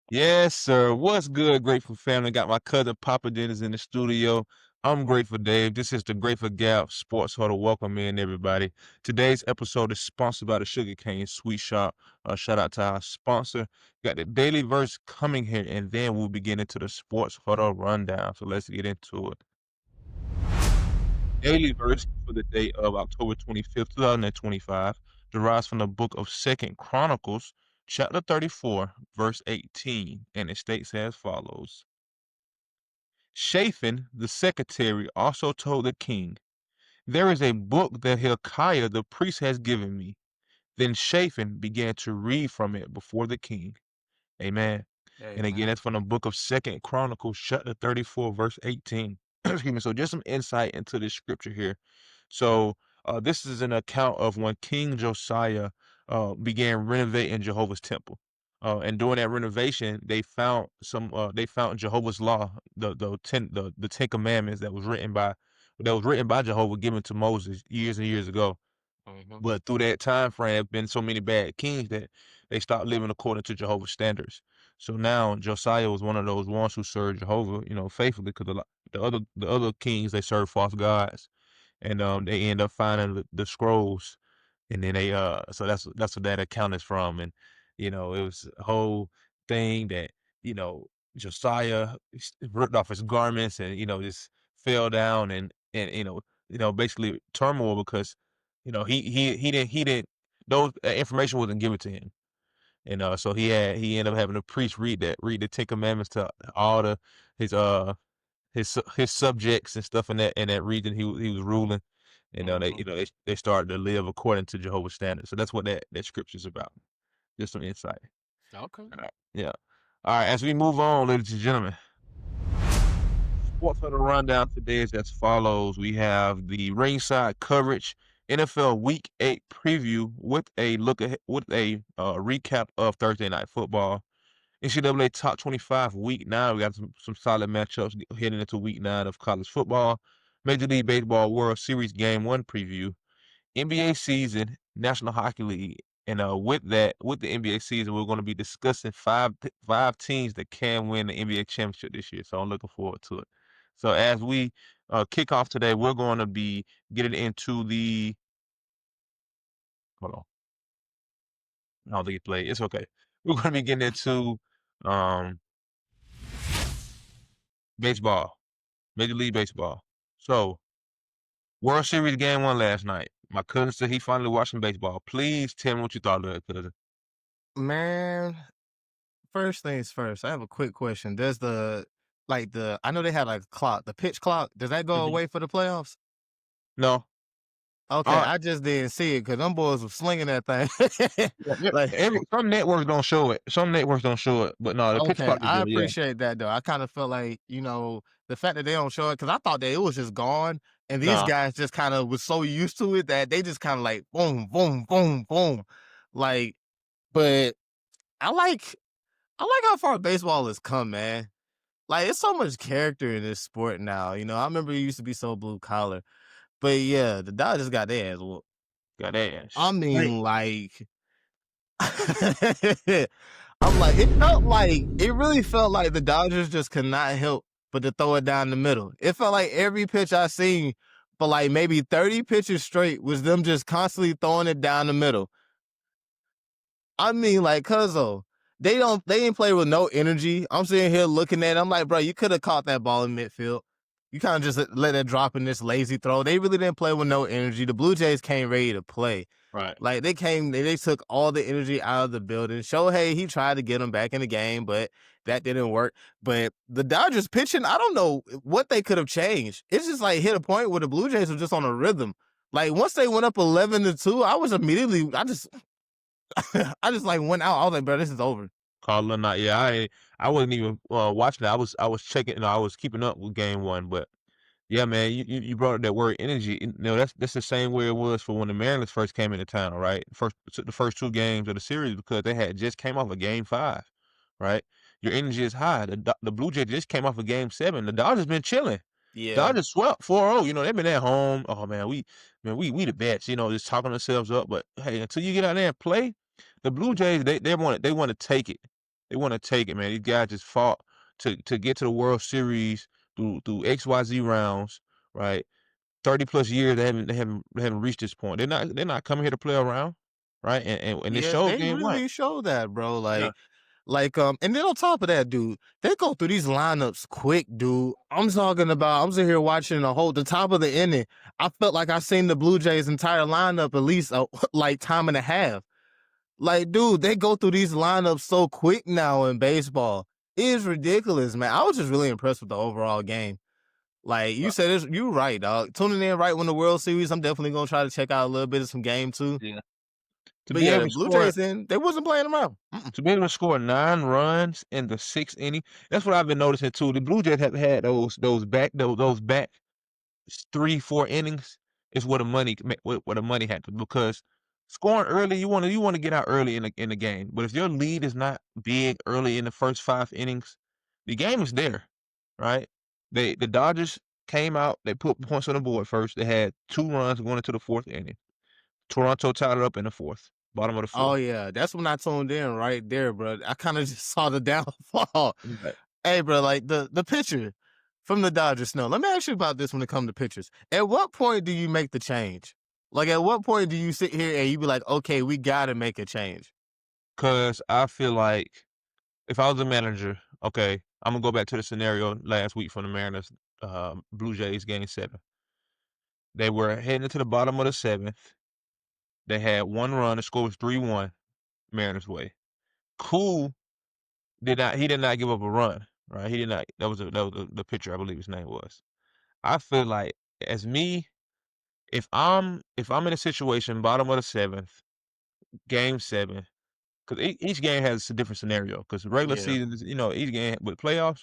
Yes, sir. What's good, Grateful family? Got my cousin Papa Dennis in the studio. I'm Grateful Dave. This is the Grateful Gab Sports Huddle. Welcome in, everybody. Today's episode is sponsored by the Sugarcane Sweet Shop. Shout out to our sponsor. Got the daily verse coming here, and then we'll begin into the Sports Huddle rundown. So let's get into it. Daily verse for the day of October 25th, 2025, derives from the book of Second Chronicles, chapter 34, verse 18, and it states as follows. Shaphan, the secretary, also told the king, "There is a book that Hilkiah the priest has given me." Then Shaphan began to read from it before the king. Amen. And again, Amen. that's from the book of Second Chronicles, chapter 34, verse 18. Excuse me. So just some insight into this scripture here. So this is an account of when King Josiah began renovating Jehovah's temple. And during that renovation, they found Jehovah's law, the Ten Commandments that was written by Jehovah, given to Moses years and years ago. Mhm. But through that time frame, there have been so many bad kings that they stopped living according to Jehovah's standards. So now Josiah was one of those ones who served Jehovah, faithfully, because the other kings, they served false gods, and they end up finding the scrolls, and then they so that's what that account is from. And it was a whole thing that Josiah ripped off his garments, and just fell down, and basically turmoil, because he didn't those information wasn't given to him. And so he ended up having a priest read the Ten Commandments to all his subjects and stuff in that region he was ruling. And they Mhm. they started to live according to Jehovah's standards. So that's what that scripture is about. Just some insight. Okay. All right. Yeah. All right. As we move on, ladies and gentlemen, sports for the rundown today is as follows. We have the ringside coverage NFL Week 8 preview with a look at with a recap of Thursday night football. NCAA Top 25 Week 9. We got some solid matchups heading into Week 9 of college football. Major League Baseball World Series Game 1 preview. NBA season, National Hockey League. And with the NBA season, we're going to be discussing five teams that can win the NBA championship this year. So I'm looking forward to it. So as we kick off today, we're going to be getting into the. Hold on. I don't think it's played. It's okay. We're going to be getting into um, baseball, Major League Baseball. So, World Series Game 1 last night. My cousin said he finally watched some baseball. Please tell me what you thought of it, cousin. Man, first things first, I have a quick question. Does I know they had like a clock, the pitch clock, does that go Mhm. away for the playoffs? No. Okay, All right. I just didn't see it because them boys were slinging that thing. Yeah, yeah, Like, some networks don't show it. Some networks don't show it. But no, the pitch okay, clock is I there. Yeah. appreciate that though. I kind of felt like, the fact that they don't show it, because I thought that it was just gone. And these Nah. guys just kind of was so used to it that they just kind of like boom, boom, boom, boom. Like, but I like I like how far baseball has come, man. Like, it's so much character in this sport now. I remember it used to be so blue collar, but yeah, the Dodgers got their ass whooped. Got ass. I Right. mean, like, I'm like, it really felt like the Dodgers just could not help but to throw it down the middle. It felt like every pitch I seen for like maybe 30 pitches straight was them just constantly throwing it down the middle. I mean, like, cuzzo, they ain't play with no energy. I'm sitting here looking at it. I'm like, bro, you could have caught that ball in midfield. You kind of just let it drop in this lazy throw. They really didn't play with no energy. The Blue Jays came ready to play. Right. Like, they took all the energy out of the building. Shohei, he tried to get them back in the game, but that didn't work. But the Dodgers pitching, I don't know what they could have changed. It's just like hit a point where the Blue Jays were just on a rhythm. Like, once they went up 11-2, I just like went out. I was like, bro, this is over. Call or not. Yeah, I wasn't even watching it. I was checking, I was keeping up with game 1, but yeah, man, you brought up that word energy. That's the same way it was for when the Mariners first came into town, right? The first 2 games of the series, because they had just came off of game 5, right? Your energy is high. The Blue Jays just came off of game 7. The Dodgers been chilling. Yeah. Dodgers swept 4-0. They've been at home. Oh man, we the best. Just talking ourselves up. But hey, until you get out there and play, the Blue Jays they want to take it. They want to take it, man. These guys just fought to get to the World Series through XYZ rounds, right? 30+ years they haven't reached this point. They're not coming here to play around, right? And this Yeah, shows they game one. really show that, bro. Yeah. And then on top of that, dude, they go through these lineups quick, dude. I'm talking about. I'm sitting here watching the top of the inning. I felt like I seen the Blue Jays' entire lineup at least like time and a half. Like, dude, they go through these lineups so quick now in baseball. It is ridiculous, man. I was just really impressed with the overall game. Like you said, you're right, dog. Tuning in right when the World Series, I'm definitely gonna try to check out a little bit of some game too. Yeah. To But be yeah, able the to Blue score Jays they wasn't playing around. to be able to score 9 runs in the 6th inning, that's what I've been noticing too. The Blue Jays have had those back 3-4 innings is where the money had to, because scoring early, you want to get out early in the game. But if your lead is not big early in the first 5 innings, the game is there, right? The Dodgers came out, they put points on the board first. They had 2 runs going into the 4th inning. Toronto tied it up in the 4th, bottom of the Oh 4th. yeah, that's when I tuned in right there, bro. I kind of just saw the downfall. Right. Hey, bro, like the pitcher from the Dodgers. No, let me ask you about this when it comes to pitchers. At what point do you make the change? Like, at what point do you sit here and you be like, okay, we gotta make a change? Because I feel like if I was a manager, okay, I'm gonna go back to the scenario last week from the Mariners, Blue Jays game 7. They were heading into the bottom of the 7th. They had 1 run. The score was 3-1 Mariners way. Cool he did not give up a run, right? He did not. That was the pitcher, I believe his name was. I feel like, as me, if I'm in a situation bottom of the 7th, game 7, because each game has a different scenario. Because regular Yeah, season is, each game with playoffs,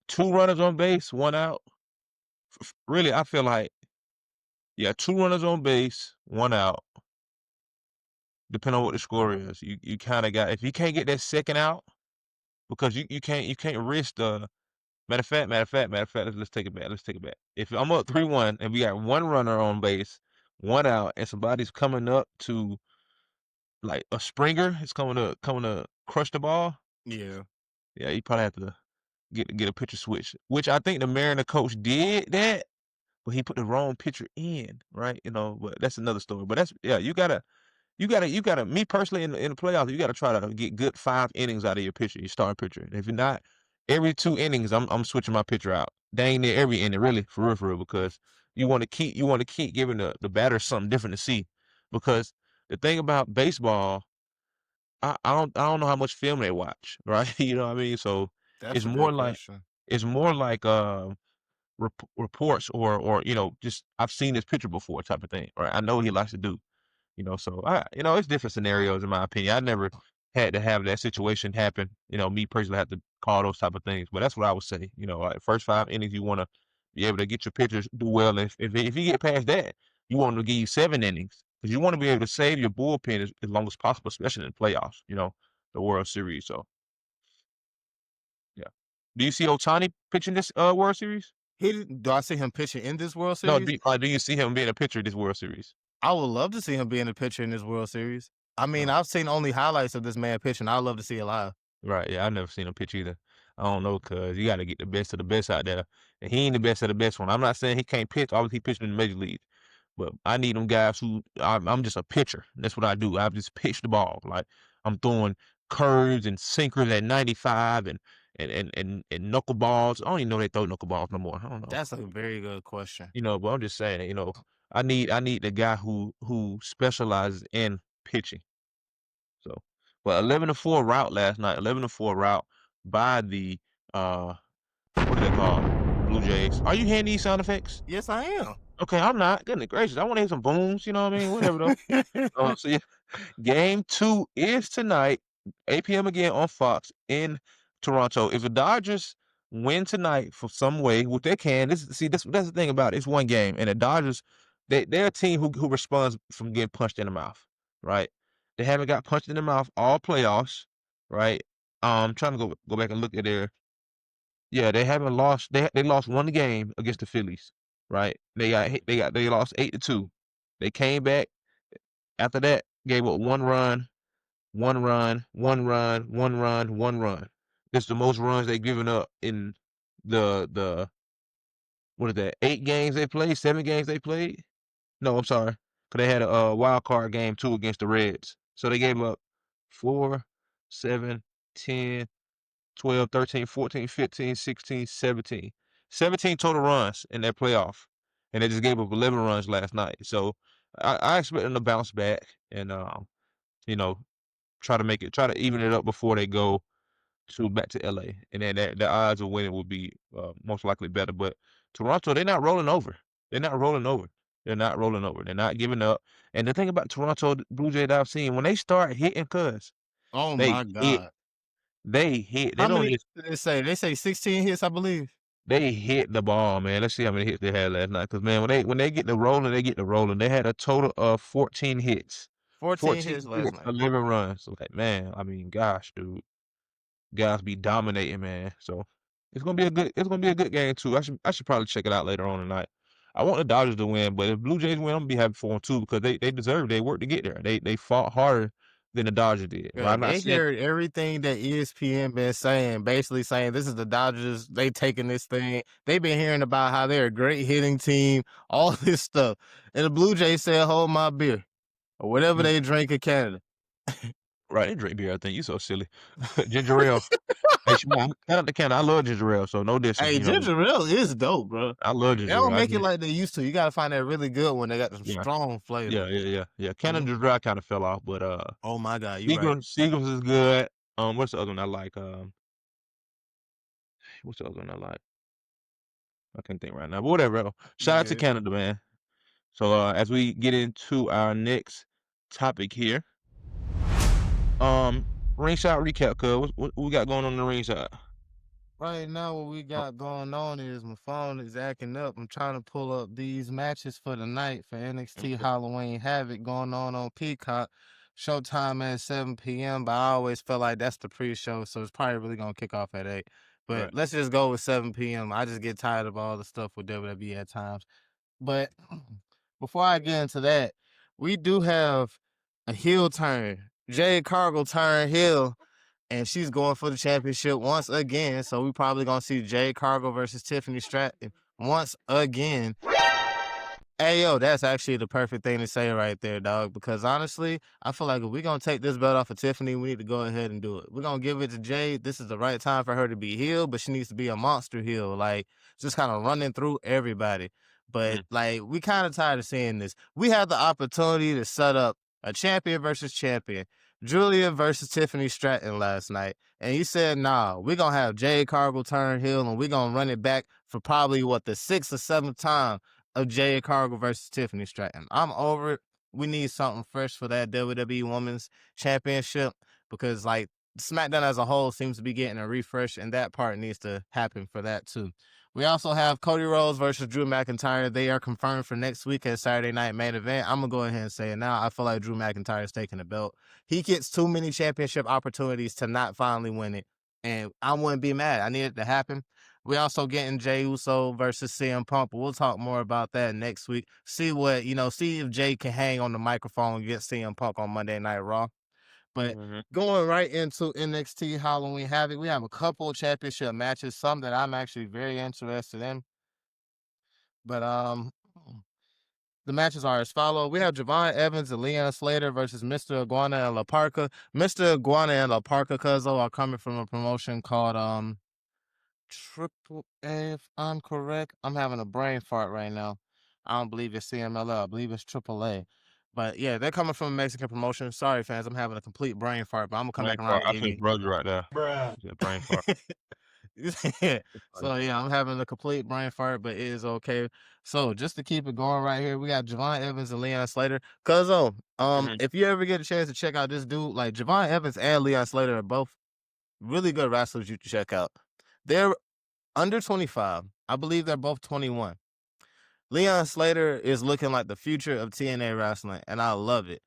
2 runners on base, 1 out. Really, I feel like, yeah, 2 runners on base, 1 out. Depending on what the score is, you kind of got, if you can't get that second out, because you can't risk the matter of fact. Let's take it back. Let's take it back. If I'm up 3-1 and we got 1 runner on base, 1 out, and somebody's coming up to, like, a Springer, is coming to crush the ball. yeah. Yeah, you probably have to get a pitcher switch, which I think the Mariner coach did that, but he put the wrong pitcher in, right? But that's another story. But that's, yeah, you gotta. Me personally, in the playoffs, you gotta try to get good 5 innings out of your pitcher, your starting pitcher. And if you're not, every 2 innings, I'm switching my pitcher out. Dang near every inning, really, for real, because you want to keep giving the batter something different to see. Because the thing about baseball, I don't know how much film they watch, right? You know what I mean? So That's it's a more good like question. it's more like reports, or just, I've seen this pitcher before, type of thing, right? I know what he likes to do. So it's different scenarios, in my opinion. I never had to have that situation happen. Me personally have to call those type of things, but that's what I would say. Like, first 5 innings, you want to be able to get your pitchers do well. And if you get past that, you want to give you 7 innings, because you want to be able to save your bullpen as long as possible, especially in the playoffs. The World Series. So yeah. Do you see Otani pitching this World Series? Do I see him pitching in this World No. Series? Do you see him being a pitcher this World Series? I would love to see him being a pitcher in this World Series. I mean, No. I've seen only highlights of this man pitching. I'd love to see it live. Right, yeah, I've never seen him pitch either. I don't know, cause you gotta get the best of the best out there, and he ain't the best of the best one. I'm not saying he can't pitch. Obviously, he pitched in the major league, but I need them guys who, I'm just a pitcher. That's what I do. I just pitch the ball. Like, I'm throwing curves and sinkers at 95, and knuckleballs. I don't even know they throw knuckleballs no more. I don't know. That's a very good question. But I'm just saying, I need the guy who specializes in pitching. So, but 11-4 route last night. 11-4 route by the uh, what are they called? Blue Jays. Are you hearing these sound effects? Yes, I am. Okay, I'm not. Goodness gracious, I want to hear some booms. You know what I mean? Whatever though. So yeah, game 2 is tonight, 8 p.m. again on Fox in Toronto. If the Dodgers win tonight for some way, which they can, that's the thing about it. It's one game, and the Dodgers, they're a team who responds from getting punched in the mouth, right? They haven't got punched in the mouth all playoffs, right? Trying to go back and look at their, yeah, they haven't lost. They lost 1 game against the Phillies, right? They lost 8-2. They came back after that, gave up 1 run. one run, one run, one run, one run. It's the most runs they've given up in the what is that? 8 games they played, 7 games they played. No, I'm sorry, because they had a wild card game too against the Reds. So they gave up 4, 7, 10, 12, 13, 14, 15, 16, 17. 17 total runs in their playoff. And they just gave up 11 runs last night. So I expect them to bounce back and you know, try to even it up before they go to back to LA. And then the odds of winning will be most likely better. But Toronto, they're not rolling over. They're not rolling over. They're not rolling over. They're not giving up. And the thing about Toronto Blue Jays that I've seen, when they start hitting, Oh they my hit. God. They hit. They How don't many just did they say? They say 16 hits, I believe. they hit the ball, man. Let's see how many hits they had last night. Cause man, when they get the rolling, they get the rolling. They had a total of 14 hits. 14 hits 14 last hits, night. 11 runs. So like, man, I mean, gosh, dude. Guys be dominating, man. So it's gonna be a good game too. I should probably check it out later on tonight. I want the Dodgers to win, but if Blue Jays win, I'm gonna be happy for them too because they deserve it. They worked to get there. They fought harder than the Dodgers did. But Yeah, I'm not they saying heard everything that ESPN been saying, basically saying this is the Dodgers. They taking this thing. They've been hearing about how they're a great hitting team, all this stuff. And the Blue Jays said, hold my beer. Or whatever they drink in Canada. right, they drink beer, I think. You so silly. Ginger ale. Hey, Shimon, shout out to Canada. I love ginger ale, so no dissing. Hey, You know, ginger ale is dope, bro. I love They ginger ale. don't I make it get it. like they used to. You gotta find that really good one. They got some Yeah, strong flavor. yeah. Canada Dry kind of fell off, but Oh my God, you right. Seagram's is good. What's the other one I like? What's the other one I like? I can't think right now, but whatever. You Shout out to good. Canada, man. So as we get into our next topic here, ringside recap, cuz what we got going on the ringside? Right now, what we got going on is my phone is acting up. I'm trying to pull up these matches for the night for NXT Okay. Halloween Havoc going on Peacock. Showtime at 7 p.m., but I always feel like that's the pre-show, so it's probably really going to kick off at 8. But Right. let's just go with 7 p.m. I just get tired of all the stuff with WWE at times. But before I get into that, we do have a heel turn. Jade Cargill turn heel, and she's going for the championship once again. So we probably gonna see Jade Cargill versus Tiffany Stratton once again. Hey yo, that's actually the perfect thing to say right there, dog. Because honestly, I feel like if we're gonna take this belt off of Tiffany, we need to go ahead and do it. We're gonna give it to Jade. This is the right time for her to be healed, but she needs to be a monster heel, like just kind of running through everybody. But Mm. like we kind of tired of seeing this. We had the opportunity to set up a champion versus champion, Julia versus Tiffany Stratton last night, and he said, "Nah, we're gonna have Jade Cargill turn heel, and we're gonna run it back for probably what the 6th or 7th time." Of Jade Cargill versus Tiffany Stratton. I'm over it. We need something fresh for that WWE Women's Championship because, like, SmackDown as a whole seems to be getting a refresh, and that part needs to happen for that too. We also have Cody Rhodes versus Drew McIntyre. They are confirmed for next week at Saturday Night Main Event. I'm gonna go ahead and say it now. I feel like Drew McIntyre is taking the belt. He gets too many championship opportunities to not finally win it, and I wouldn't be mad. I need it to happen. We also getting Jey Uso versus CM Punk, but we'll talk more about that next week. See what, see if Jay can hang on the microphone against CM Punk on Monday Night Raw. But Mm-hmm. going right into NXT Halloween Havoc, we have a couple of championship matches, some that I'm actually very interested in. But the matches are as follows. We have Javon Evans and Leon Slater versus Mr. Iguana and La Parca. Mr. Iguana and La Parca Cuzzo are coming from a promotion called Triple A, if I'm correct. I'm having a brain fart right now. I don't believe it's CMLL. I believe it's Triple A. But yeah, they're coming from a Mexican promotion. Sorry, fans. I'm having a complete brain fart, but I'm gonna come Brain back around fart. and I give feel you. brother right there. Bruh. Yeah, brain fart. Yeah. So yeah, I'm having a complete brain fart, but it is okay. So just to keep it going right here, we got Javon Evans and Leon Slater. Cuzzo, Mm-hmm. if you ever get a chance to check out this dude, like Javon Evans and Leon Slater are both really good wrestlers you can check out. They're under 25. I believe they're both 21. Leon Slater is looking like the future of TNA wrestling, and I love it.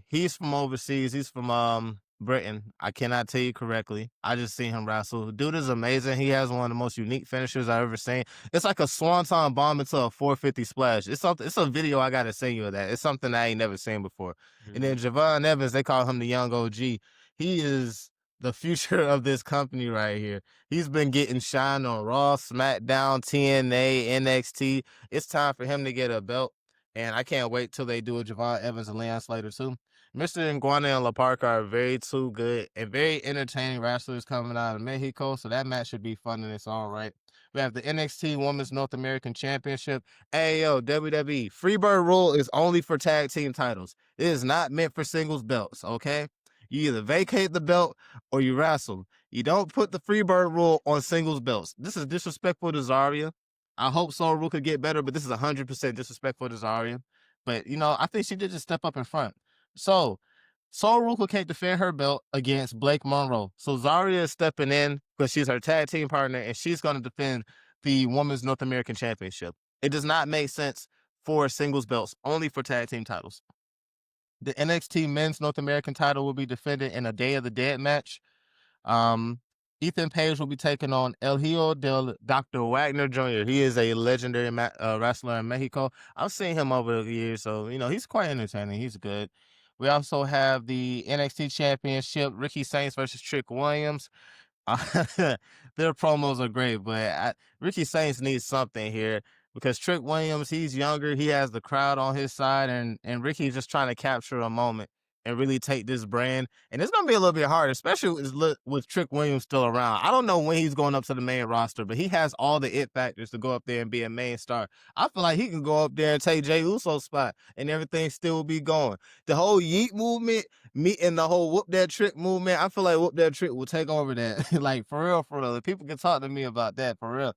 He's from overseas. He's from Britain. I cannot tell you correctly. I just seen him wrestle. Dude is amazing. He has one of the most unique finishers I've ever seen. It's like a swanton bomb into a 450 splash. It's something. It's a video I gotta send you of that. It's something I ain't never seen before. And then Javon Evans, they call him the young OG. He is the future of this company right here. He's been getting shine on Raw, SmackDown, TNA, NXT. It's time for him to get a belt. And I can't wait till they do a Javon Evans and Leon Slater too. Mr. Iguana and La Parka are very too good and very entertaining wrestlers coming out of Mexico, so that match should be fun in its own right. We have the NXT Women's North American Championship. Hey, yo, WWE, Freebird rule is only for tag team titles. It is not meant for singles belts, okay? You either vacate the belt or you wrestle. You don't put the Freebird rule on singles belts. This is disrespectful to Zarya. I hope Soul Rule could get better, but this is 100% disrespectful to Zarya. But, I think she did just step up in front. So, Soul Ruka can't defend her belt against Blake Monroe. So, Zarya is stepping in because she's her tag team partner and she's going to defend the Women's North American Championship. It does not make sense for singles belts, only for tag team titles. The NXT Men's North American title will be defended in a Day of the Dead match. Ethan Page will be taking on El Hijo del Dr. Wagner Jr. He is a legendary wrestler in Mexico. I've seen him over the years, so, he's quite entertaining. He's good. We also have the NXT Championship, Ricky Saints versus Trick Williams. Their promos are great, but Ricky Saints needs something here because Trick Williams, he's younger. He has the crowd on his side, and Ricky's just trying to capture a moment and really take this brand. And it's going to be a little bit hard, especially with Trick Williams still around. I don't know when he's going up to the main roster, but he has all the it factors to go up there and be a main star. I feel like he can go up there and take Jey Uso's spot and everything still will be going. The whole Yeet movement, meeting the whole Whoop That Trick movement, I feel like Whoop That Trick will take over that. Like, for real. People can talk to me about that, for real.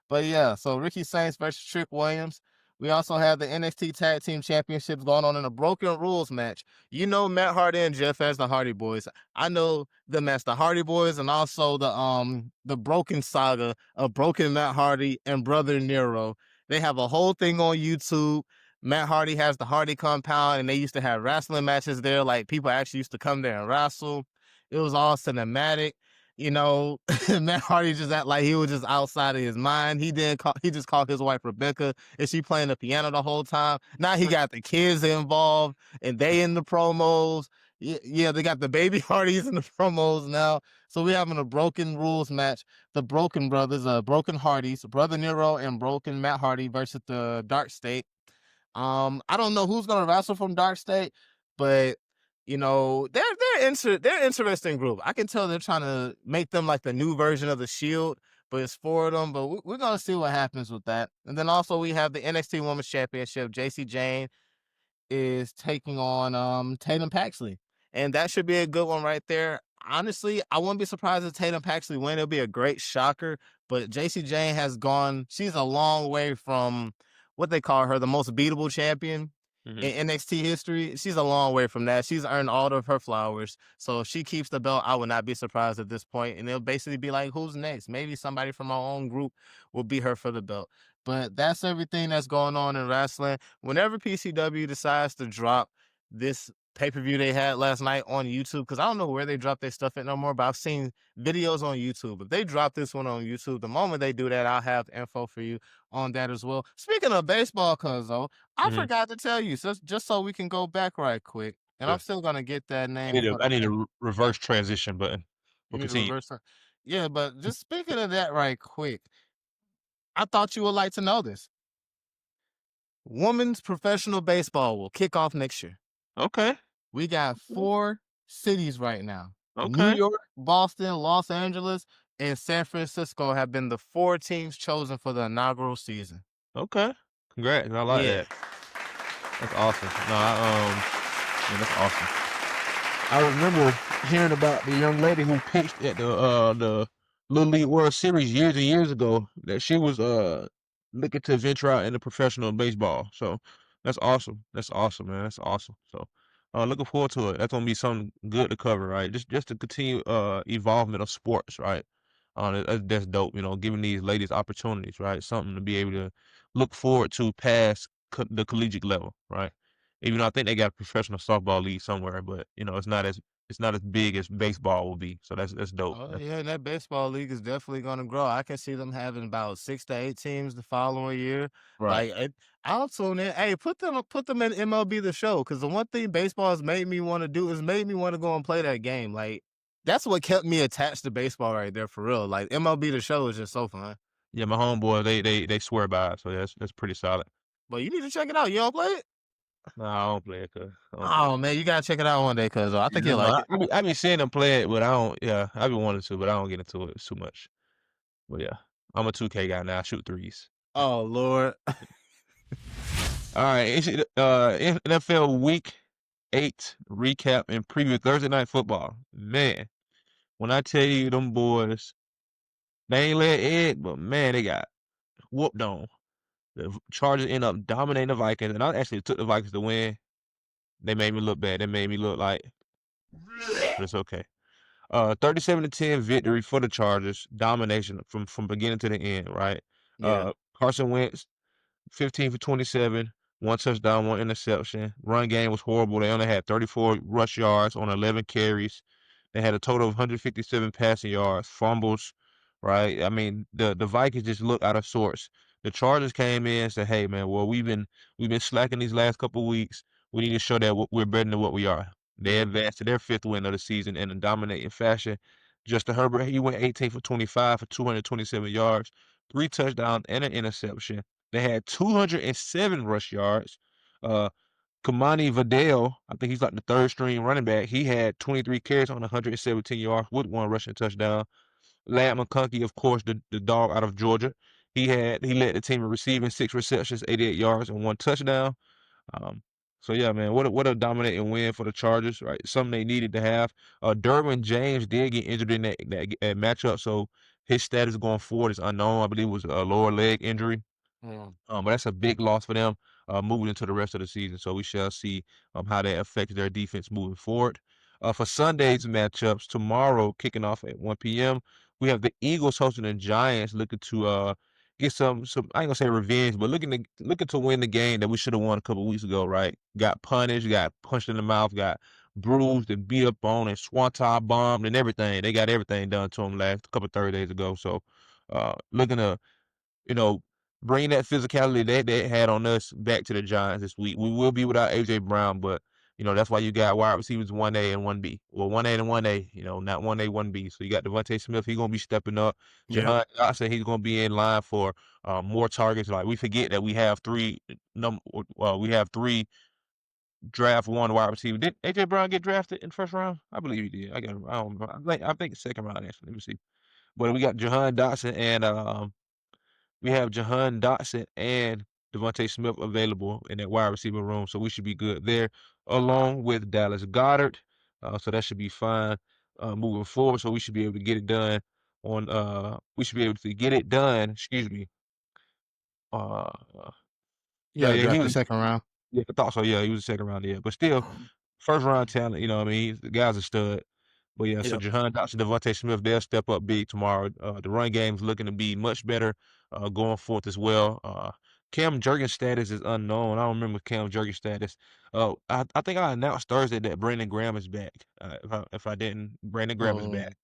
But yeah, so Ricky Saints versus Trick Williams. We also have the NXT Tag Team Championships going on in a Broken Rules match. Matt Hardy and Jeff as the Hardy Boys. I know them as the Hardy Boys and also the Broken Saga of Broken Matt Hardy and Brother Nero. They have a whole thing on YouTube. Matt Hardy has the Hardy Compound, and they used to have wrestling matches there. Like, people actually used to come there and wrestle. It was all cinematic. Matt Hardy just act like he was just outside of his mind. He just called his wife Rebecca, and she playing the piano the whole time. Now he got the kids involved, and they in the promos. Yeah, they got the baby Hardys in the promos now. So we're having a Broken Rules match. The Broken Brothers, Broken Hardys, Brother Nero and Broken Matt Hardy versus the Dark State. I don't know who's gonna wrestle from Dark State, but they're interesting group. I can tell they're trying to make them like the new version of the Shield, but it's four of them. But we're gonna see what happens with that. And then also we have the NXT Women's Championship. JC Jane is taking on Tatum Paxley, and that should be a good one right there. Honestly, I wouldn't be surprised if Tatum Paxley win. It'll be a great shocker. But JC Jane has gone. She's a long way from what they call her, the most beatable champion in NXT history. She's a long way from that. She's earned all of her flowers. So if she keeps the belt, I would not be surprised at this point. And it'll basically be like, who's next? Maybe somebody from our own group will beat her for the belt. But that's everything that's going on in wrestling. Whenever PCW decides to drop this pay-per-view they had last night on YouTube, because I don't know where they drop their stuff at no more, but I've seen videos on YouTube. If they drop this one on YouTube, the moment they do that, I'll have info for you on that as well. Speaking of baseball, Cuzzo, I forgot to tell you, so just so we can go back right quick, and I'm still going to get that name. I need a reverse transition button. You need to reverse that. Yeah, but just speaking of that right quick, I thought you would like to know this. Women's professional baseball will kick off next year. Okay. We got 4 cities right now. Okay. New York, Boston, Los Angeles, and San Francisco have been the 4 teams chosen for the inaugural season. Okay. Congrats. I like that. That's awesome. No, that's awesome. I remember hearing about the young lady who pitched at the Little League World Series years and years ago, that she was looking to venture out into professional baseball. So that's awesome. That's awesome, man. That's awesome. So looking forward to it. That's gonna be something good to cover, right? Just to continue evolvement of sports, right? That's dope. Giving these ladies opportunities, right? Something to be able to look forward to past the collegiate level, right? Even though I think they got a professional softball league somewhere, but it's not as it's not as big as baseball will be. So that's dope. Oh yeah, and that baseball league is definitely going to grow. I can see them having about 6 to 8 teams the following year. Right. Like I'll tune in. Hey, put them in MLB the Show because the one thing baseball has made me want to do is made me want to go and play that game. Like that's what kept me attached to baseball right there for real. Like MLB the Show is just so fun. Yeah, my homeboy, they swear by it, so that's pretty solid. But you need to check it out. You don't play it? Nah, I don't play it, cuz. I don't play Oh it. man, you gotta check it out one day, cause I think Yeah, you'll no, like it. I be seeing them play it, but I don't. Yeah, I be wanting to, but I don't get into it too much. But yeah, I'm a 2K guy now. I shoot threes. Oh Lord. All right, it's NFL Week 8 recap and preview Thursday night football. Man, when I tell you them boys, they ain't let Ed, but man, they got whooped on. The Chargers end up dominating the Vikings, and I actually took the Vikings to win. They made me look bad. They made me look like, but it's okay. 37-10 victory for the Chargers. Domination from beginning to the end, right? Yeah. Carson Wentz, 15 for 27, one touchdown, one interception. Run game was horrible. They only had 34 rush yards on 11 carries. They had a total of 157 passing yards, fumbles, right? I mean, the Vikings just look out of sorts. The Chargers came in and said, "Hey, man, well, we've been slacking these last couple of weeks. We need to show that we're better than what we are." They Mhm. advanced to their 5th win of the season in a dominating fashion. Justin Herbert, he went 18 for 25 for 227 yards, 3 touchdowns, and an interception. They had 207 rush yards. Uh, Kamani Vidal, I think he's like the third string running back. He had 23 carries on 117 yards with 1 rushing touchdown. Lad McConkey, of course, the dog out of Georgia. He led the team in receiving 6 receptions, 88 yards, and 1 touchdown. Um, so yeah, man, what a dominating win for the Chargers, right? Something they needed to have. Derwin James did get injured in that matchup, so his status going forward is unknown. I believe it was a lower leg injury. Mm. But that's a big loss for them moving into the rest of the season. So we shall see how that affects their defense moving forward. For Sunday's matchups, tomorrow kicking off at 1 p.m., we have the Eagles hosting the Giants, looking to get some I ain't gonna say revenge, but looking to win the game that we should have won a couple weeks ago. Right? Got punished, got punched in the mouth, got bruised and beat up on, and swanton bombed and everything. They got everything done to them last couple Thursdays ago. So looking to you know, bring that physicality that they had on us back to the Giants this week. We will be without AJ Brown, but that's why you got wide receivers 1A and 1B. Well, 1A and 1A, not 1A, 1B. So you got Devontae Smith, he's gonna be stepping up. Yep. Jahan Dotson, he's gonna be in line for more targets. Like we forget that we have three draft one wide receiver. Did AJ Brown get drafted in the first round? I believe he did. I don't know. I think second round actually. Let me see. But we got Jahan Dotson and we have Jahan Dotson and Devontae Smith available in that wide receiver room, so we should be good there, along with Dallas Goddard. So that should be fine moving forward. So we should be able to get it done on. We should be able to get it done. Excuse me. Uh, yeah, Yeah, yeah, he drafted was. second round. Yeah, I thought so. Yeah, he was a second round. Yeah, but still, first round talent. You know what I mean? The guy's a stud. But yeah, so Yep. Jahan Dotson, Devontae Smith, they'll step up big tomorrow. The run game's looking to be much better going forth as well. Cam Jurgens' status is unknown. I don't remember Cam Jurgens' status. I think I announced Thursday that Brandon Graham is back. If I didn't, Brandon Graham is back. Mm.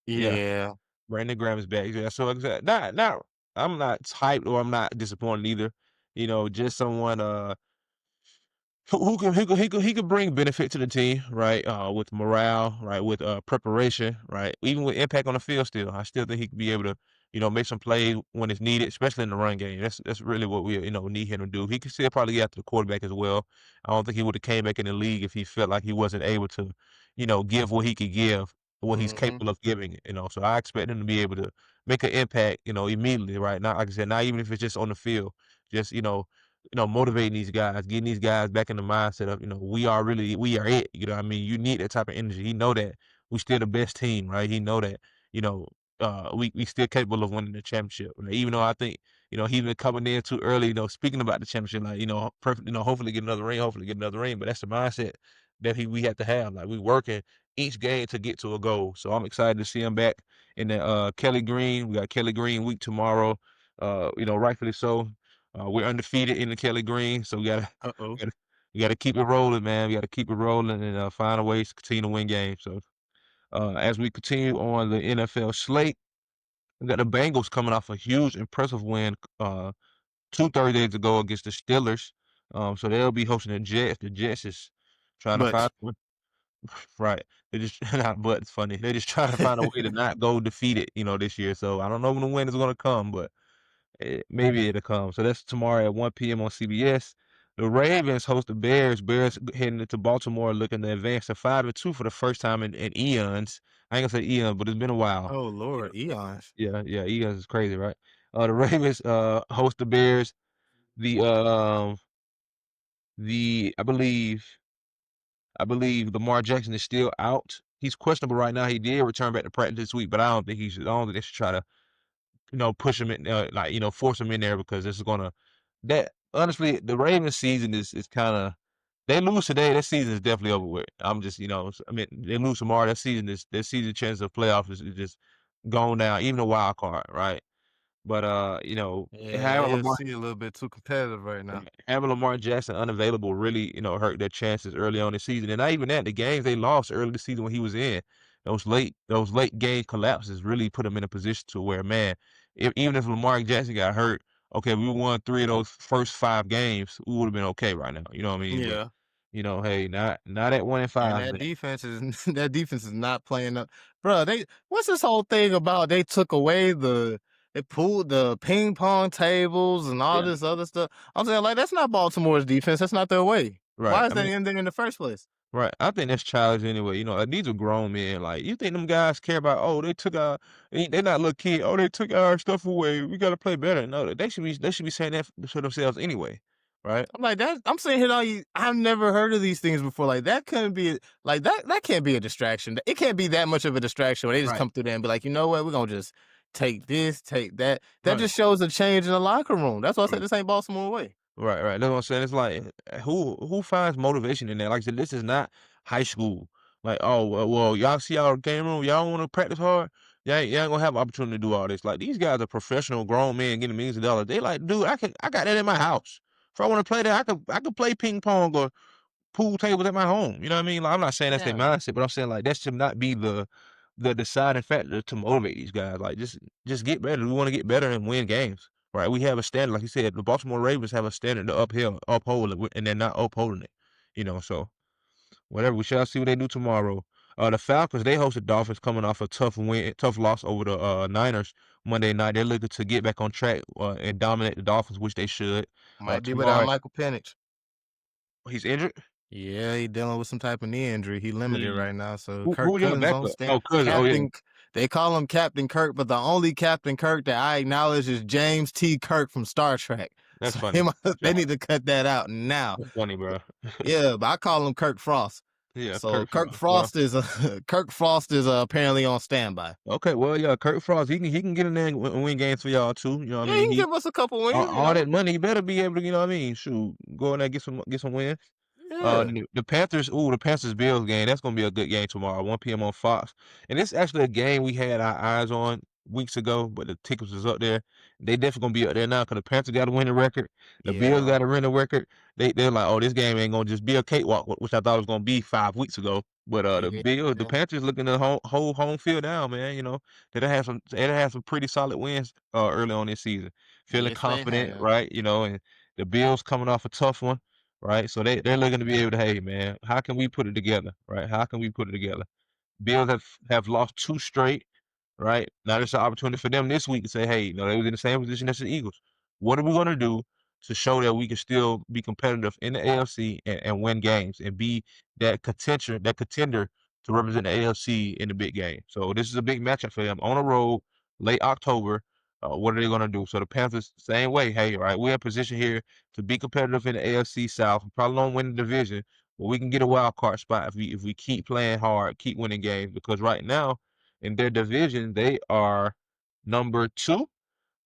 Yeah, Yeah. Brandon Graham is back. Yeah, so like I said, not I'm not hyped or I'm not disappointed either. Just someone who could bring benefit to the team, right? With morale, right? With preparation, right? Even with impact on the field, still, I still think he could be able to, make some plays when it's needed, especially in the run game. That's really what we, need him to do. He could still probably get after the quarterback as well. I don't think he would have came back in the league if he felt like he wasn't able to, give what he could give, what he's Mhm. capable of giving. So I expect him to be able to make an impact, immediately, right? Not like I said, not even if it's just on the field, just motivating these guys, getting these guys back in the mindset of, we are it. You know what I mean? You need that type of energy. He know that we still the best team, right? He know that, you know, we still capable of winning the championship. And even though I think, he's been coming in too early, speaking about the championship, like, perfect, hopefully get another ring. But that's the mindset that we have to have. Like we working each game to get to a goal. So I'm excited to see him back in the Kelly Green. We got Kelly Green week tomorrow. Rightfully so. We're undefeated in the Kelly Green, so we gotta Uh-oh. we got to keep it rolling, man. We got to keep it rolling and find a way to continue to win games. So as we continue on the NFL slate, we got the Bengals coming off a huge, impressive win 2 Thursdays ago against the Steelers. So they'll be hosting the Jets. The Jets is trying to find But one. Right. They just not, but it's funny. They're just trying to find a way to not go defeated, this year. So I don't know when the win is going to come, but maybe it'll come. So that's tomorrow at 1 p.m. on CBS. The Ravens host the Bears. Bears heading into Baltimore looking to advance to 5-2 for the first time in eons. I ain't gonna say eons, but it's been a while. oh Lord, eons. Yeah, eons is crazy, right? The Ravens host the Bears. The the I believe Lamar Jackson is still out. He's questionable right now. He did return back to practice this week, but I don't think he should. I don't think they should try to push him in, force him in there because this is gonna. That honestly, the Ravens season is kind of. They lose today, that season is definitely over with. I'm just, I mean, they lose tomorrow. That season is their season chance of playoffs is just gone down. Even a wild card, right? But Yeah, having Lamar AFC a little bit too competitive right now. having Lamar Jackson unavailable really, hurt their chances early on the season. And not even that, the games they lost early this season when he was in, those late game collapses really put them in a position to where, man, even if Lamar Jackson got hurt, okay, we won 3 of those first 5 games, we would have been okay right now. You know what I mean? But Yeah. hey, not at 1 and And 5, that man. defense is that defense is not playing up. Bro, what's this whole thing about they took away they pulled the ping pong tables and all Yeah, this other stuff. I'm saying like that's not Baltimore's defense. That's not their way. right. Why is I that mean, in there in the first place? right. I think that's childish anyway. These are grown men. Like, you think them guys care about, oh, they took our, they not little kid. Oh, they took our stuff away. We got to play better. No, they should be saying that to themselves anyway. Right. I'm like that. I'm saying here, I've never heard of these things before. Like that couldn't be like that. That can't be a distraction. It can't be that much of a distraction where they just Right. come through there and be like, you know what, we're gonna just take this, take that. That Right. just shows a change in the locker room. That's why I said Right. this ain't Baltimore way. Right. That's what I'm saying. It's like, who finds motivation in that? Like I said, this is not high school. Like, oh, well, y'all see our game room. Y'all want to practice hard. Y'all ain't gonna have an opportunity to do all this. Like, these guys are professional grown men getting millions of dollars. They like, dude, I got that in my house. If I want to play that, I could play ping pong or pool tables at my home. You know what I mean? Like, I'm not saying that's their Yeah. mindset, but I'm saying like that should not be the deciding factor to motivate these guys. Like, just get better. We want to get better and win games. Right? We have a standard, like you said. The Baltimore Ravens have a standard to uphold it, and they're not upholding it. So whatever. We shall see what they do tomorrow. The Falcons, they host the Dolphins coming off a tough loss over the Niners Monday night. They're looking to get back on track and dominate the Dolphins, which they should. Might be without Tomorrow, Michael Penix. he's injured. Yeah, he dealing with some type of knee injury. He limited Mm. right now. So Who Kirk y'all Cousins on backup? stand. Oh, Cousin. Oh, yeah. Captain, they call him Captain Kirk, but the only Captain Kirk that I acknowledge is James T. Kirk from Star Trek. That's So funny. they need to cut that out now. That's funny, bro. Yeah, but I call him Kirk Frost. Yeah, So Kirk Kirk Frost. Well, Frost is Kirk Frost is apparently on standby. okay, well, yeah, Kirk Frost, he can get in there and win games for y'all too. You know what I Yeah, he mean? can give us a couple wins. All that money, he better be able to, you know what I mean? Shoot, go in there get some wins. Yeah, The Panthers, the Panthers Bills game, that's gonna be a good game tomorrow, 1 p.m. on Fox. And it's actually a game we had our eyes on weeks ago, but the tickets was up there. They definitely gonna be up there now because the Panthers got to win the record. The Bills yeah, got to win the record. They're like, oh, this game ain't gonna just be a cakewalk, which I thought was gonna be 5 weeks ago. But yeah. the Panthers looking to hold home field down, man. They have some pretty solid wins early on this season. Feeling Yes, they confident, have. right? And the Bills coming off a tough one, right? So they're looking to be able to, hey man, how can we put it together, right? How can we put it together? Bills have lost 2 straight, right? Now there's an opportunity for them this week to say, hey, they was in the same position as the Eagles. What are we going to do to show that we can still be competitive in the AFC and win games and be that contender to represent the AFC in the big game? So this is a big matchup for them on the road, late October. What are they going to do? So the Panthers, same way. Hey, right, we're in position here to be competitive in the AFC South. We probably don't win the division, but we can get a wild card spot if we keep playing hard, keep winning games. Because right now in their division, they are number 2,